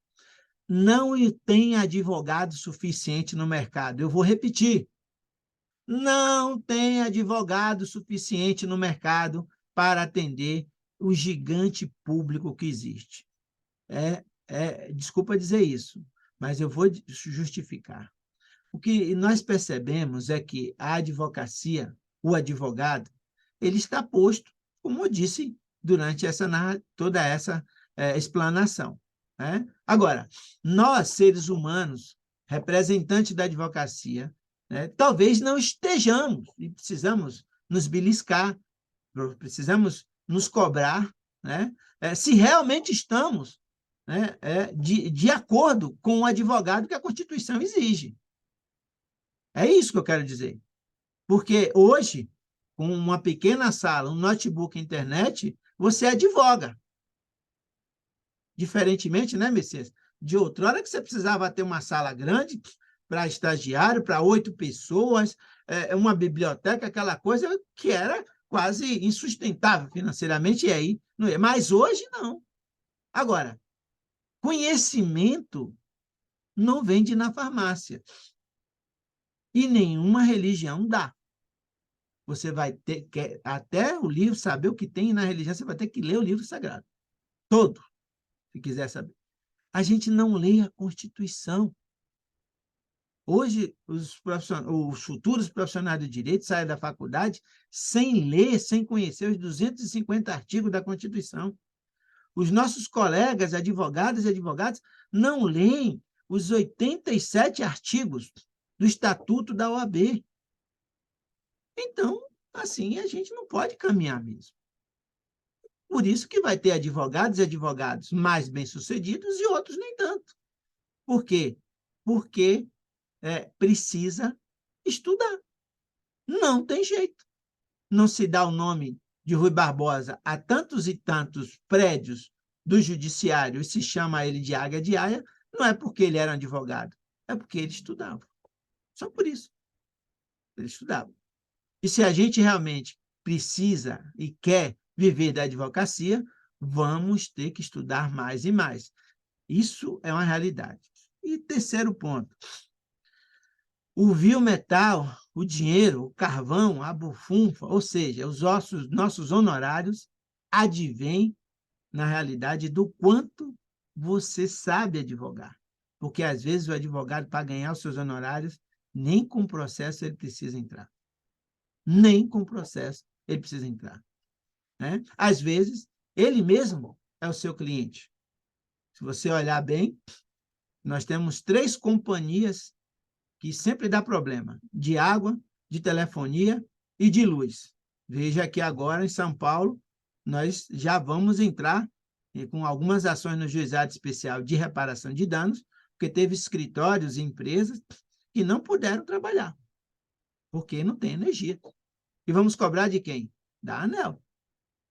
não tem advogado suficiente no mercado. Eu vou repetir. Não tem advogado suficiente no mercado para atender o gigante público que existe. Desculpa dizer isso, mas eu vou justificar. O que nós percebemos é que a advocacia, o advogado, ele está posto, como eu disse durante toda essa explanação. Né? Agora, nós, seres humanos, representantes da advocacia, né, talvez não estejamos, e precisamos nos beliscar, precisamos nos cobrar, né, se realmente estamos, né, de acordo com o advogado que a Constituição exige. É isso que eu quero dizer. Porque hoje, com uma pequena sala, um notebook e internet, você advoga. Diferentemente, né, Messias? De outrora que você precisava ter uma sala grande para estagiário, para 8 pessoas, uma biblioteca, aquela coisa que era quase insustentável financeiramente, e aí não é. Mas hoje não. Agora, conhecimento não vende na farmácia. E nenhuma religião dá. Você vai ter, até o livro, saber o que tem na religião, você vai ter que ler o livro sagrado. Todo, se quiser saber. A gente não lê a Constituição. Hoje, os futuros profissionais do direito saem da faculdade sem ler, sem conhecer os 250 artigos da Constituição. Os nossos colegas, advogados e advogadas, não leem os 87 artigos do Estatuto da OAB. Então, assim, a gente não pode caminhar mesmo. Por isso que vai ter advogados e advogados mais bem-sucedidos e outros nem tanto. Por quê? Porque precisa estudar. Não tem jeito. Não se dá o nome de Rui Barbosa a tantos e tantos prédios do judiciário e se chama ele de Águia de Aia, não é porque ele era um advogado, é porque ele estudava. Só por isso. Ele estudava. E se a gente realmente precisa e quer viver da advocacia, vamos ter que estudar mais e mais. Isso é uma realidade. E terceiro ponto, o vil-metal, o dinheiro, o carvão, a bufunfa, ou seja, os nossos honorários, advêm, na realidade, do quanto você sabe advogar. Porque, às vezes, o advogado, para ganhar os seus honorários, nem com processo ele precisa entrar. Nem com processo ele precisa entrar. Né? Às vezes, ele mesmo é o seu cliente. Se você olhar bem, nós temos 3 companhias que sempre dá problema, de água, de telefonia e de luz. Veja que agora, em São Paulo, nós já vamos entrar com algumas ações no Juizado Especial de Reparação de Danos, porque teve escritórios e empresas que não puderam trabalhar, porque não tem energia. E vamos cobrar de quem? Da ANEEL.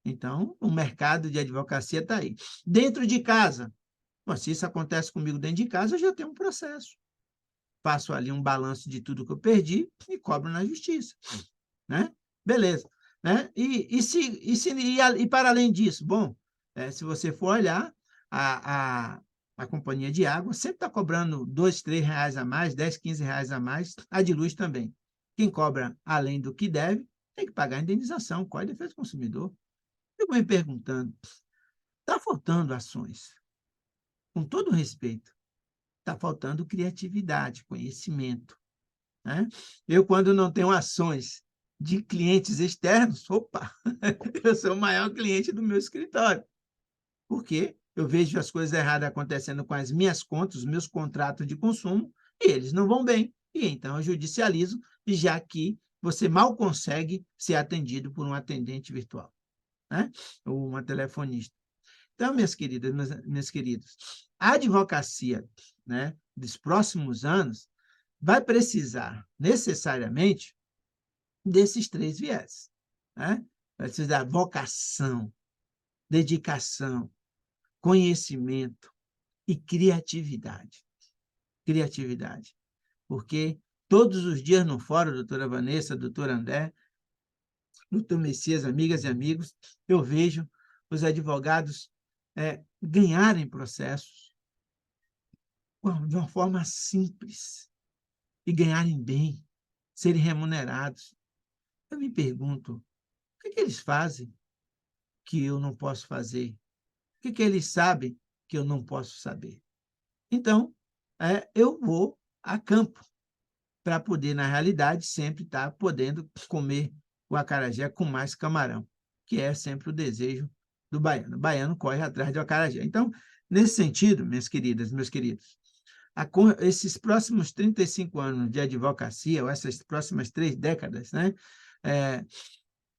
Então, o mercado de advocacia está aí. Dentro de casa, bom, se isso acontece comigo dentro de casa, eu já tenho um processo. Faço ali um balanço de tudo que eu perdi e cobro na justiça. Né? Beleza. Né? E para além disso, bom, se você for olhar, a companhia de água sempre está cobrando R$ 2, R$ 3 a mais, R$ 10, R$ 15 a mais, a de luz também. Quem cobra além do que deve, tem que pagar a indenização, Código de Defesa do Consumidor. Eu vou me perguntando, está faltando ações? Com todo respeito, está faltando criatividade, conhecimento. Né? Eu, quando não tenho ações de clientes externos, opa, eu sou o maior cliente do meu escritório. Por quê? Eu vejo as coisas erradas acontecendo com as minhas contas, os meus contratos de consumo, e eles não vão bem. E então eu judicializo, já que você mal consegue ser atendido por um atendente virtual, né? Ou uma telefonista. Então, minhas queridas, meus queridos, a advocacia, né, dos próximos anos vai precisar necessariamente desses 3 viés. Né? Vai precisar vocação, dedicação, conhecimento e criatividade. Criatividade. Porque todos os dias no fórum, doutora Vanessa, doutor André, doutor Messias, amigas e amigos, eu vejo os advogados ganharem processos de uma forma simples e ganharem bem, serem remunerados. Eu me pergunto, o que eles fazem que eu não posso fazer? O que eles sabem que eu não posso saber? Então, eu vou a campo para poder, na realidade, sempre estar podendo comer o acarajé com mais camarão, que é sempre o desejo do baiano. O baiano corre atrás do acarajé. Então, nesse sentido, minhas queridas, meus queridos, esses próximos 35 anos de advocacia, ou essas próximas 3 décadas, né,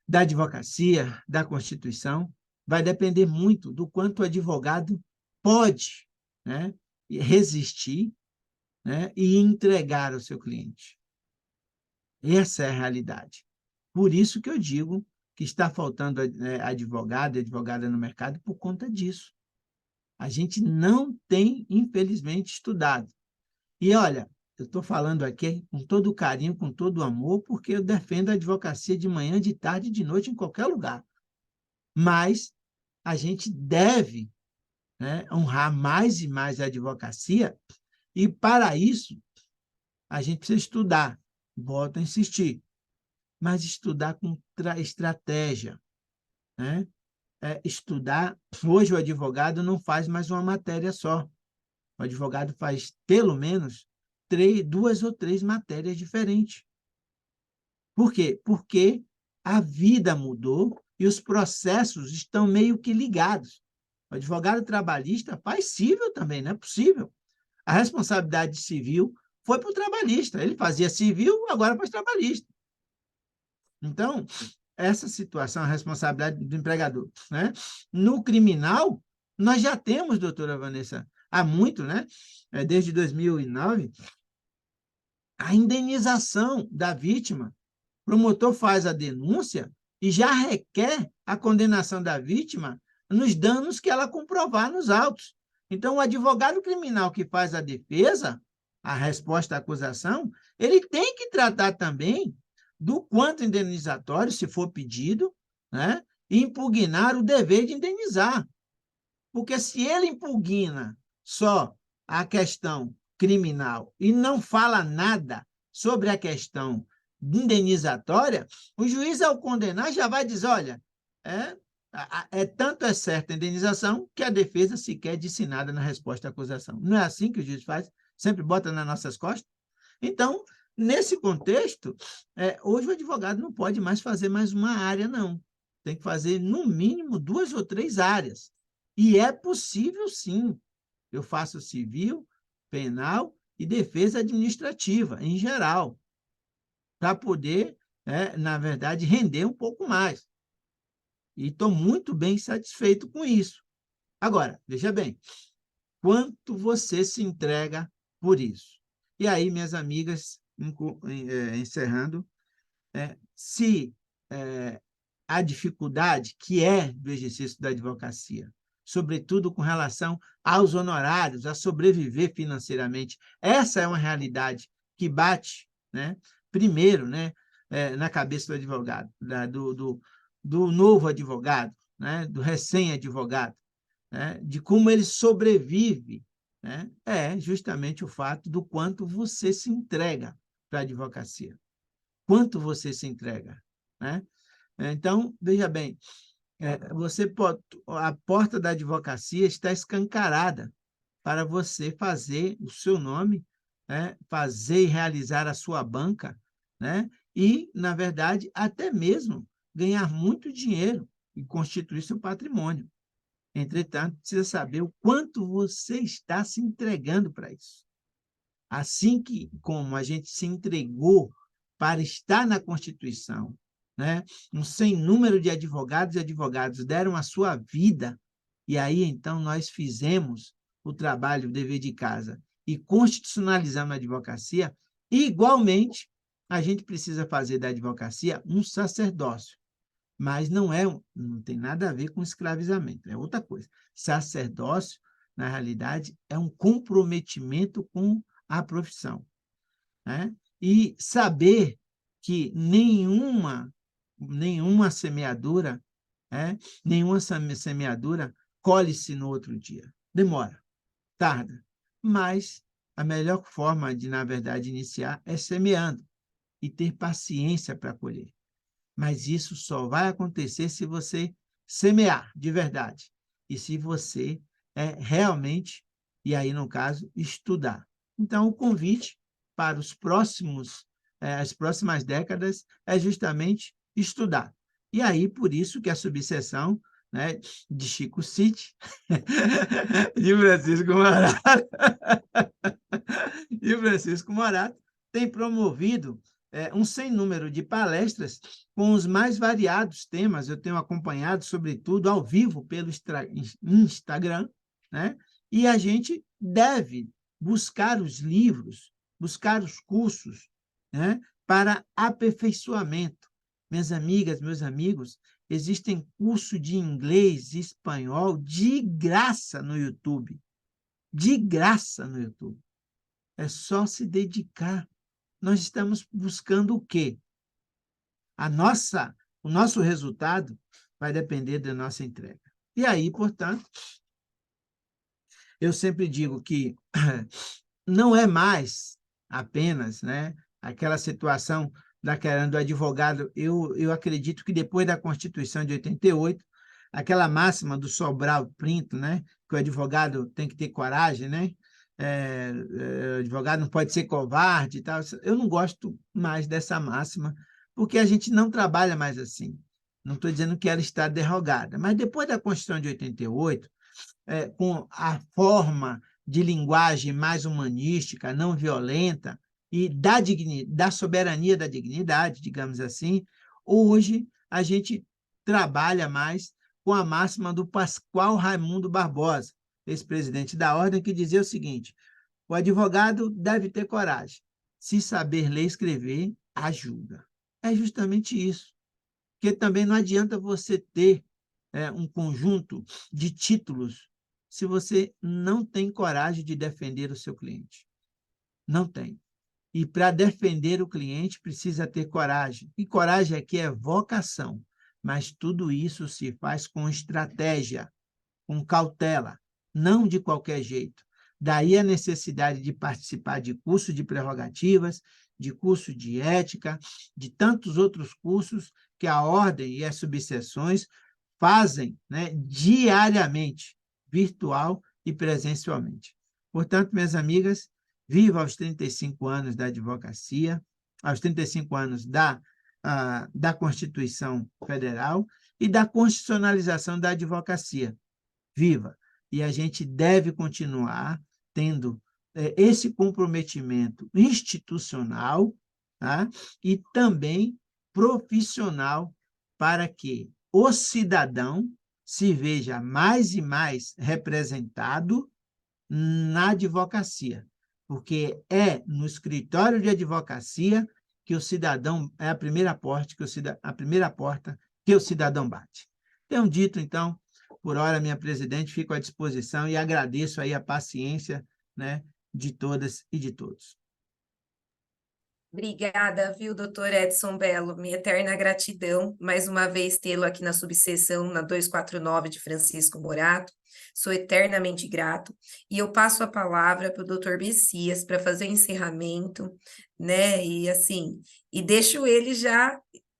da advocacia, da Constituição, vai depender muito do quanto o advogado pode, né, resistir, né, e entregar ao seu cliente. Essa é a realidade. Por isso que eu digo que está faltando advogado e advogada no mercado por conta disso. A gente não tem, infelizmente, estudado. E, olha, eu estou falando aqui com todo o carinho, com todo o amor, porque eu defendo a advocacia de manhã, de tarde e de noite, em qualquer lugar. Mas a gente deve, né, honrar mais e mais a advocacia, e, para isso, a gente precisa estudar. Volto a insistir, mas estudar com estratégia, né? Estudar. Hoje, o advogado não faz mais uma matéria só. O advogado faz, pelo menos, 2 ou 3 matérias diferentes. Por quê? Porque a vida mudou e os processos estão meio que ligados. O advogado trabalhista faz civil também, não é possível. A responsabilidade civil foi para o trabalhista. Ele fazia civil, agora faz trabalhista. Então, essa situação, a responsabilidade do empregador, né? No criminal, nós já temos, doutora Vanessa, há muito, né? Desde 2009, a indenização da vítima. O promotor faz a denúncia e já requer a condenação da vítima nos danos que ela comprovar nos autos. Então, o advogado criminal que faz a defesa, a resposta à acusação, ele tem que tratar também do quanto indenizatório, se for pedido, né? E impugnar o dever de indenizar. Porque se ele impugna só a questão criminal e não fala nada sobre a questão indenizatória, o juiz, ao condenar, já vai dizer, olha, tanto é certa a indenização que a defesa sequer disse nada na resposta à acusação. Não é assim que o juiz faz? Sempre bota nas nossas costas? Então, nesse contexto, hoje o advogado não pode mais fazer mais uma área, não. Tem que fazer, no mínimo, 2 ou 3 áreas. E é possível, sim. Eu faço civil, penal e defesa administrativa, em geral, para poder, na verdade, render um pouco mais. E estou muito bem satisfeito com isso. Agora, veja bem, quanto você se entrega por isso? E aí, minhas amigas, encerrando, se a dificuldade que é do exercício da advocacia, sobretudo com relação aos honorários, a sobreviver financeiramente, essa é uma realidade que bate, né, primeiro, né, na cabeça do advogado, do novo advogado, né, do recém-advogado, né, de como ele sobrevive, né, é justamente o fato do quanto você se entrega para a advocacia. Quanto você se entrega, né? Então, veja bem, a porta da advocacia está escancarada para você fazer o seu nome, né? Fazer e realizar a sua banca, né? E, na verdade, até mesmo ganhar muito dinheiro e constituir seu patrimônio. Entretanto, precisa saber o quanto você está se entregando para isso. Assim como a gente se entregou para estar na Constituição, né? Um sem número de advogados e advogadas deram a sua vida, e aí, então, nós fizemos o trabalho, o dever de casa, e constitucionalizamos a advocacia. Igualmente, a gente precisa fazer da advocacia um sacerdócio, mas não tem nada a ver com escravizamento, é outra coisa. Sacerdócio, na realidade, é um comprometimento com a profissão, né? E saber que nenhuma semeadura, nenhuma semeadura colhe-se no outro dia. Demora, tarda, mas a melhor forma de, na verdade, iniciar é semeando e ter paciência para colher. Mas isso só vai acontecer se você semear de verdade e se você realmente, e aí, no caso, estudar. Então, o convite para as próximas décadas é justamente estudar. E aí, por isso que a subseção, né, de Chico City, de Francisco Morato, tem promovido um sem número de palestras com os mais variados temas. Eu tenho acompanhado, sobretudo, ao vivo pelo Instagram, né? E a gente deve buscar os livros, buscar os cursos, né, para aperfeiçoamento. Minhas amigas, meus amigos, existem cursos de inglês e espanhol de graça no YouTube. De graça no YouTube. É só se dedicar. Nós estamos buscando o quê? O nosso resultado vai depender da nossa entrega. E aí, portanto, eu sempre digo que não é mais apenas, né, aquela situação do advogado. Eu acredito que depois da Constituição de 88, aquela máxima do Sobral Pinto, né, que o advogado tem que ter coragem, né, o advogado não pode ser covarde e tal. Eu não gosto mais dessa máxima, porque a gente não trabalha mais assim. Não estou dizendo que ela está derrogada, mas depois da Constituição de 88, com a forma de linguagem mais humanística, não violenta, e da soberania da dignidade, digamos assim, hoje a gente trabalha mais com a máxima do Pascoal Raimundo Barbosa, ex-presidente da Ordem, que dizia o seguinte: o advogado deve ter coragem. Se saber ler e escrever, ajuda. É justamente isso. Porque também não adianta você ter um conjunto de títulos se você não tem coragem de defender o seu cliente. Não tem. E para defender o cliente precisa ter coragem. E coragem aqui é vocação. Mas tudo isso se faz com estratégia, com cautela, não de qualquer jeito. Daí a necessidade de participar de curso de prerrogativas, de curso de ética, de tantos outros cursos que a ordem e as subseções fazem, né, diariamente, virtual e presencialmente. Portanto, minhas amigas, viva aos 35 anos da advocacia, aos 35 anos da Constituição Federal e da constitucionalização da advocacia. Viva! E a gente deve continuar tendo esse comprometimento institucional, tá? E também profissional, para que o cidadão se veja mais e mais representado na advocacia, porque é no escritório de advocacia que o cidadão é a primeira porta que o cidadão bate. Tenho dito, então, por hora, minha presidente, fico à disposição e agradeço aí a paciência, né, de todas e de todos. Obrigada, viu, doutor Edson Bello? Minha eterna gratidão, mais uma vez tê-lo aqui na subseção, na 249 de Francisco Morato. Sou eternamente grato. E eu passo a palavra para o doutor Messias para fazer o encerramento, né? E assim, e deixo ele já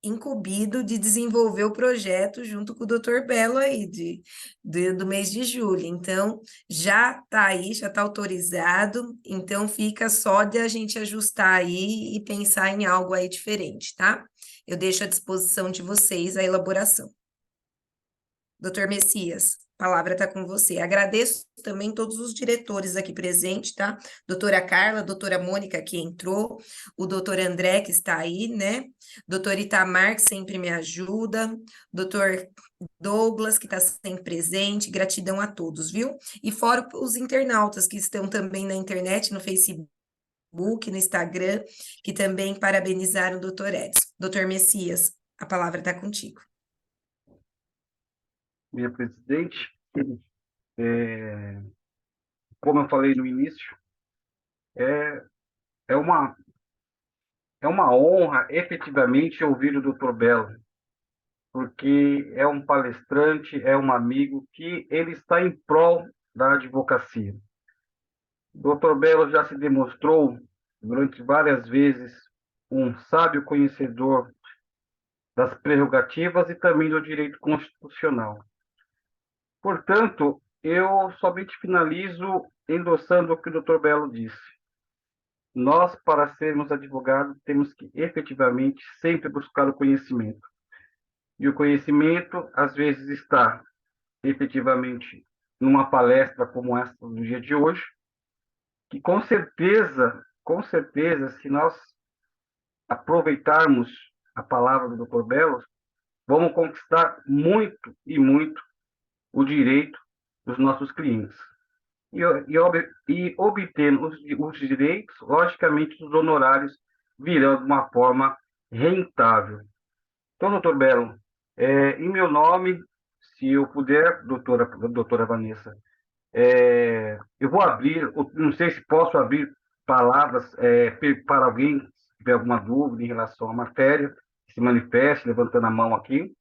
incumbido de desenvolver o projeto junto com o doutor Bello aí, do mês de julho. Então, já está aí, já está autorizado, então fica só de a gente ajustar aí e pensar em algo aí diferente, tá? Eu deixo à disposição de vocês a elaboração. Doutor Messias, a palavra está com você. Agradeço também todos os diretores aqui presentes, tá? Doutora Carla, doutora Mônica, que entrou, o doutor André, que está aí, né? Doutor Itamar, que sempre me ajuda, doutor Douglas, que está sempre presente, gratidão a todos, viu? E fora os internautas que estão também na internet, no Facebook, no Instagram, que também parabenizaram o doutor Edson. Doutor Messias, a palavra está contigo. Minha presidente, como eu falei no início, é, é uma, é uma honra efetivamente ouvir o Dr. Bello, porque é um palestrante, é um amigo que ele está em prol da advocacia. O Dr. Bello já se demonstrou durante várias vezes um sábio conhecedor das prerrogativas e também do direito constitucional. Portanto, eu somente finalizo endossando o que o Dr. Bello disse. Nós, para sermos advogados, temos que efetivamente sempre buscar o conhecimento. E o conhecimento, às vezes, está efetivamente numa palestra como essa do dia de hoje, que com certeza, se nós aproveitarmos a palavra do Dr. Bello, vamos conquistar muito e muito o direito dos nossos clientes. E obtendo os direitos, logicamente, os honorários virão de uma forma rentável. Então, doutor Bello, Em meu nome, se eu puder, doutora Vanessa, eu vou abrir, não sei se posso abrir palavras para alguém que tiver alguma dúvida em relação à matéria, que se manifeste, levantando a mão aqui.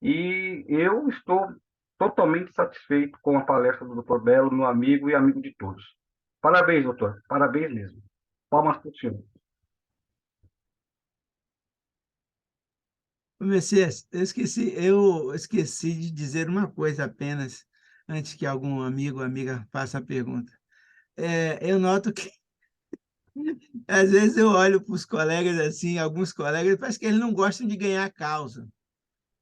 E eu estou totalmente satisfeito com a palestra do Dr. Belo, meu amigo e amigo de todos. Parabéns, doutor. Parabéns mesmo. Palmas para o senhor. Ô, Messias, eu esqueci de dizer uma coisa apenas, antes que algum amigo ou amiga faça a pergunta. Eu noto que, às vezes, eu olho para os colegas assim, alguns colegas, parece que eles não gostam de ganhar causa.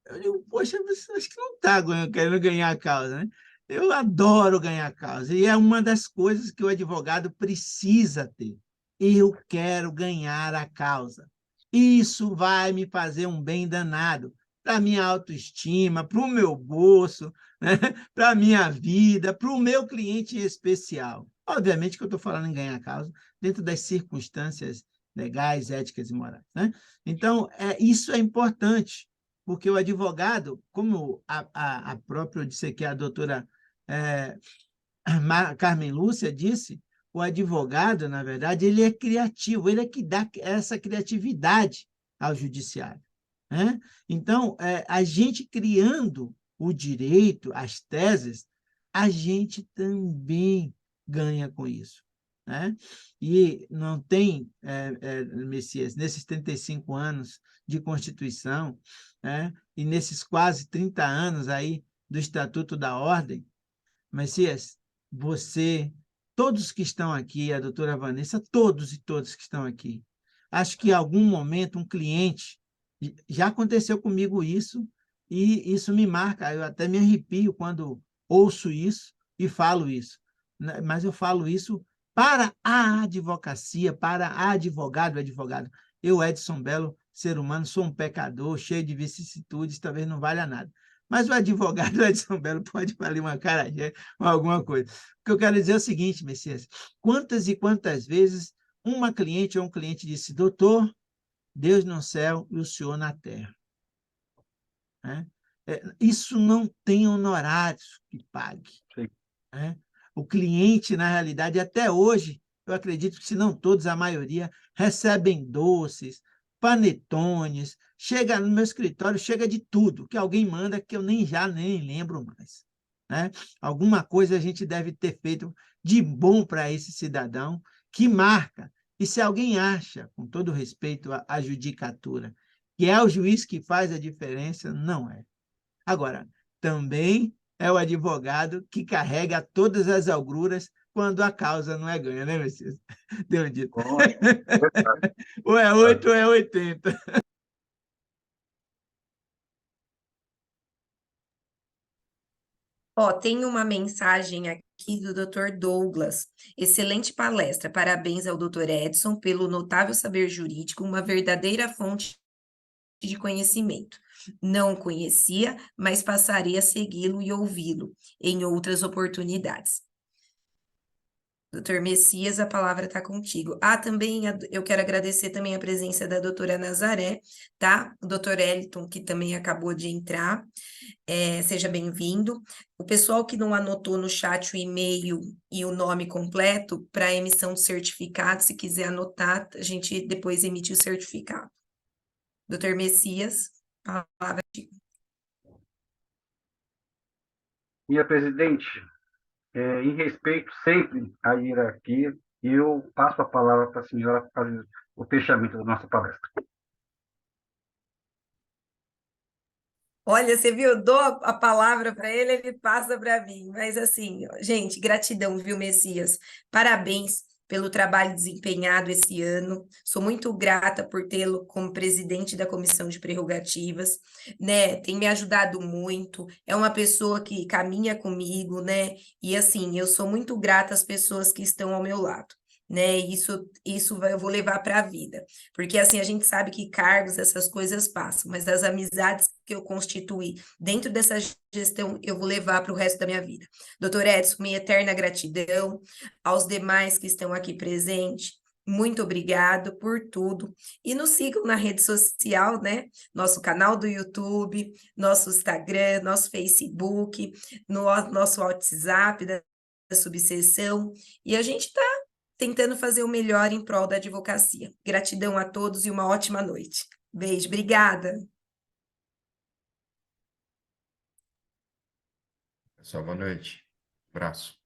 Eu digo, poxa, você acho que não está querendo ganhar a causa, né? Eu adoro ganhar causa, e é uma das coisas que o advogado precisa ter. Eu quero ganhar a causa. Isso vai me fazer um bem danado para a minha autoestima, para o meu bolso, né? Para a minha vida, para o meu cliente em especial. Obviamente que eu estou falando em ganhar causa dentro das circunstâncias legais, éticas e morais, né? Então, isso é importante, porque o advogado, como a própria, eu disse aqui, a doutora Carmen Lúcia disse, o advogado, na verdade, ele é criativo, ele é que dá essa criatividade ao judiciário, né? Então, a gente criando o direito, as teses, a gente também ganha com isso, né? E não tem, Messias, nesses 35 anos de Constituição, né? E nesses quase 30 anos aí do Estatuto da Ordem, Messias, você, todos que estão aqui, a doutora Vanessa, todos e todas que estão aqui, acho que em algum momento um cliente, já aconteceu comigo isso, e isso me marca, eu até me arrepio quando ouço isso e falo isso, né? Mas eu falo isso para a advocacia, para a advogado. Eu, Edson Belo, ser humano, sou um pecador, cheio de vicissitudes, talvez não valha nada. Mas o advogado Edson Belo pode valer uma caradinha ou alguma coisa. O que eu quero dizer é o seguinte, Messias, quantas e quantas vezes uma cliente ou um cliente disse, doutor, Deus no céu e o senhor na terra, né? Isso não tem honorários que pague, Sim. né? O cliente, na realidade, até hoje, eu acredito que, se não todos, a maioria, recebem doces, panetones, chega no meu escritório, chega de tudo, que alguém manda que eu nem lembro mais, né? Alguma coisa a gente deve ter feito de bom para esse cidadão, que marca. E se alguém acha, com todo respeito à judicatura, que é o juiz que faz a diferença, não é. Agora, também é o advogado que carrega todas as agruras quando a causa não é ganha, né, Messias? Deu dito. É verdade. Ou é 8 ou é 80. Ó, tem uma mensagem aqui do Dr. Douglas. Excelente palestra. Parabéns ao Dr. Edson pelo notável saber jurídico, uma verdadeira fonte de conhecimento. Não conhecia, mas passarei a segui-lo e ouvi-lo em outras oportunidades. Doutor Messias, a palavra está contigo. Também eu quero agradecer também a presença da doutora Nazaré, tá? O doutor Eliton, que também acabou de entrar. Seja bem-vindo. O pessoal que não anotou no chat o e-mail e o nome completo para emissão do certificado, se quiser anotar, a gente depois emite o certificado. Doutor Messias, a palavra é contigo. Minha presidente, em respeito sempre à hierarquia, eu passo a palavra para a senhora fazer o fechamento da nossa palestra. Olha, você viu, eu dou a palavra para ele, ele passa para mim. Mas assim, ó, gente, gratidão, viu, Messias? Parabéns pelo trabalho desempenhado esse ano. Sou muito grata por tê-lo como presidente da Comissão de Prerrogativas, né? Tem me ajudado muito. É uma pessoa que caminha comigo, né? E assim, eu sou muito grata às pessoas que estão ao meu lado, né? Eu vou levar para a vida, porque assim a gente sabe que cargos, essas coisas passam, mas as amizades que eu constituí dentro dessa gestão eu vou levar para o resto da minha vida. Doutor Edson, minha eterna gratidão aos demais que estão aqui presentes. Muito obrigado por tudo. E nos sigam na rede social, né? Nosso canal do YouTube, nosso Instagram, nosso Facebook, no nosso WhatsApp da subseção. E a gente está tentando fazer o melhor em prol da advocacia. Gratidão a todos e uma ótima noite. Beijo, obrigada. Pessoal, boa noite. Abraço.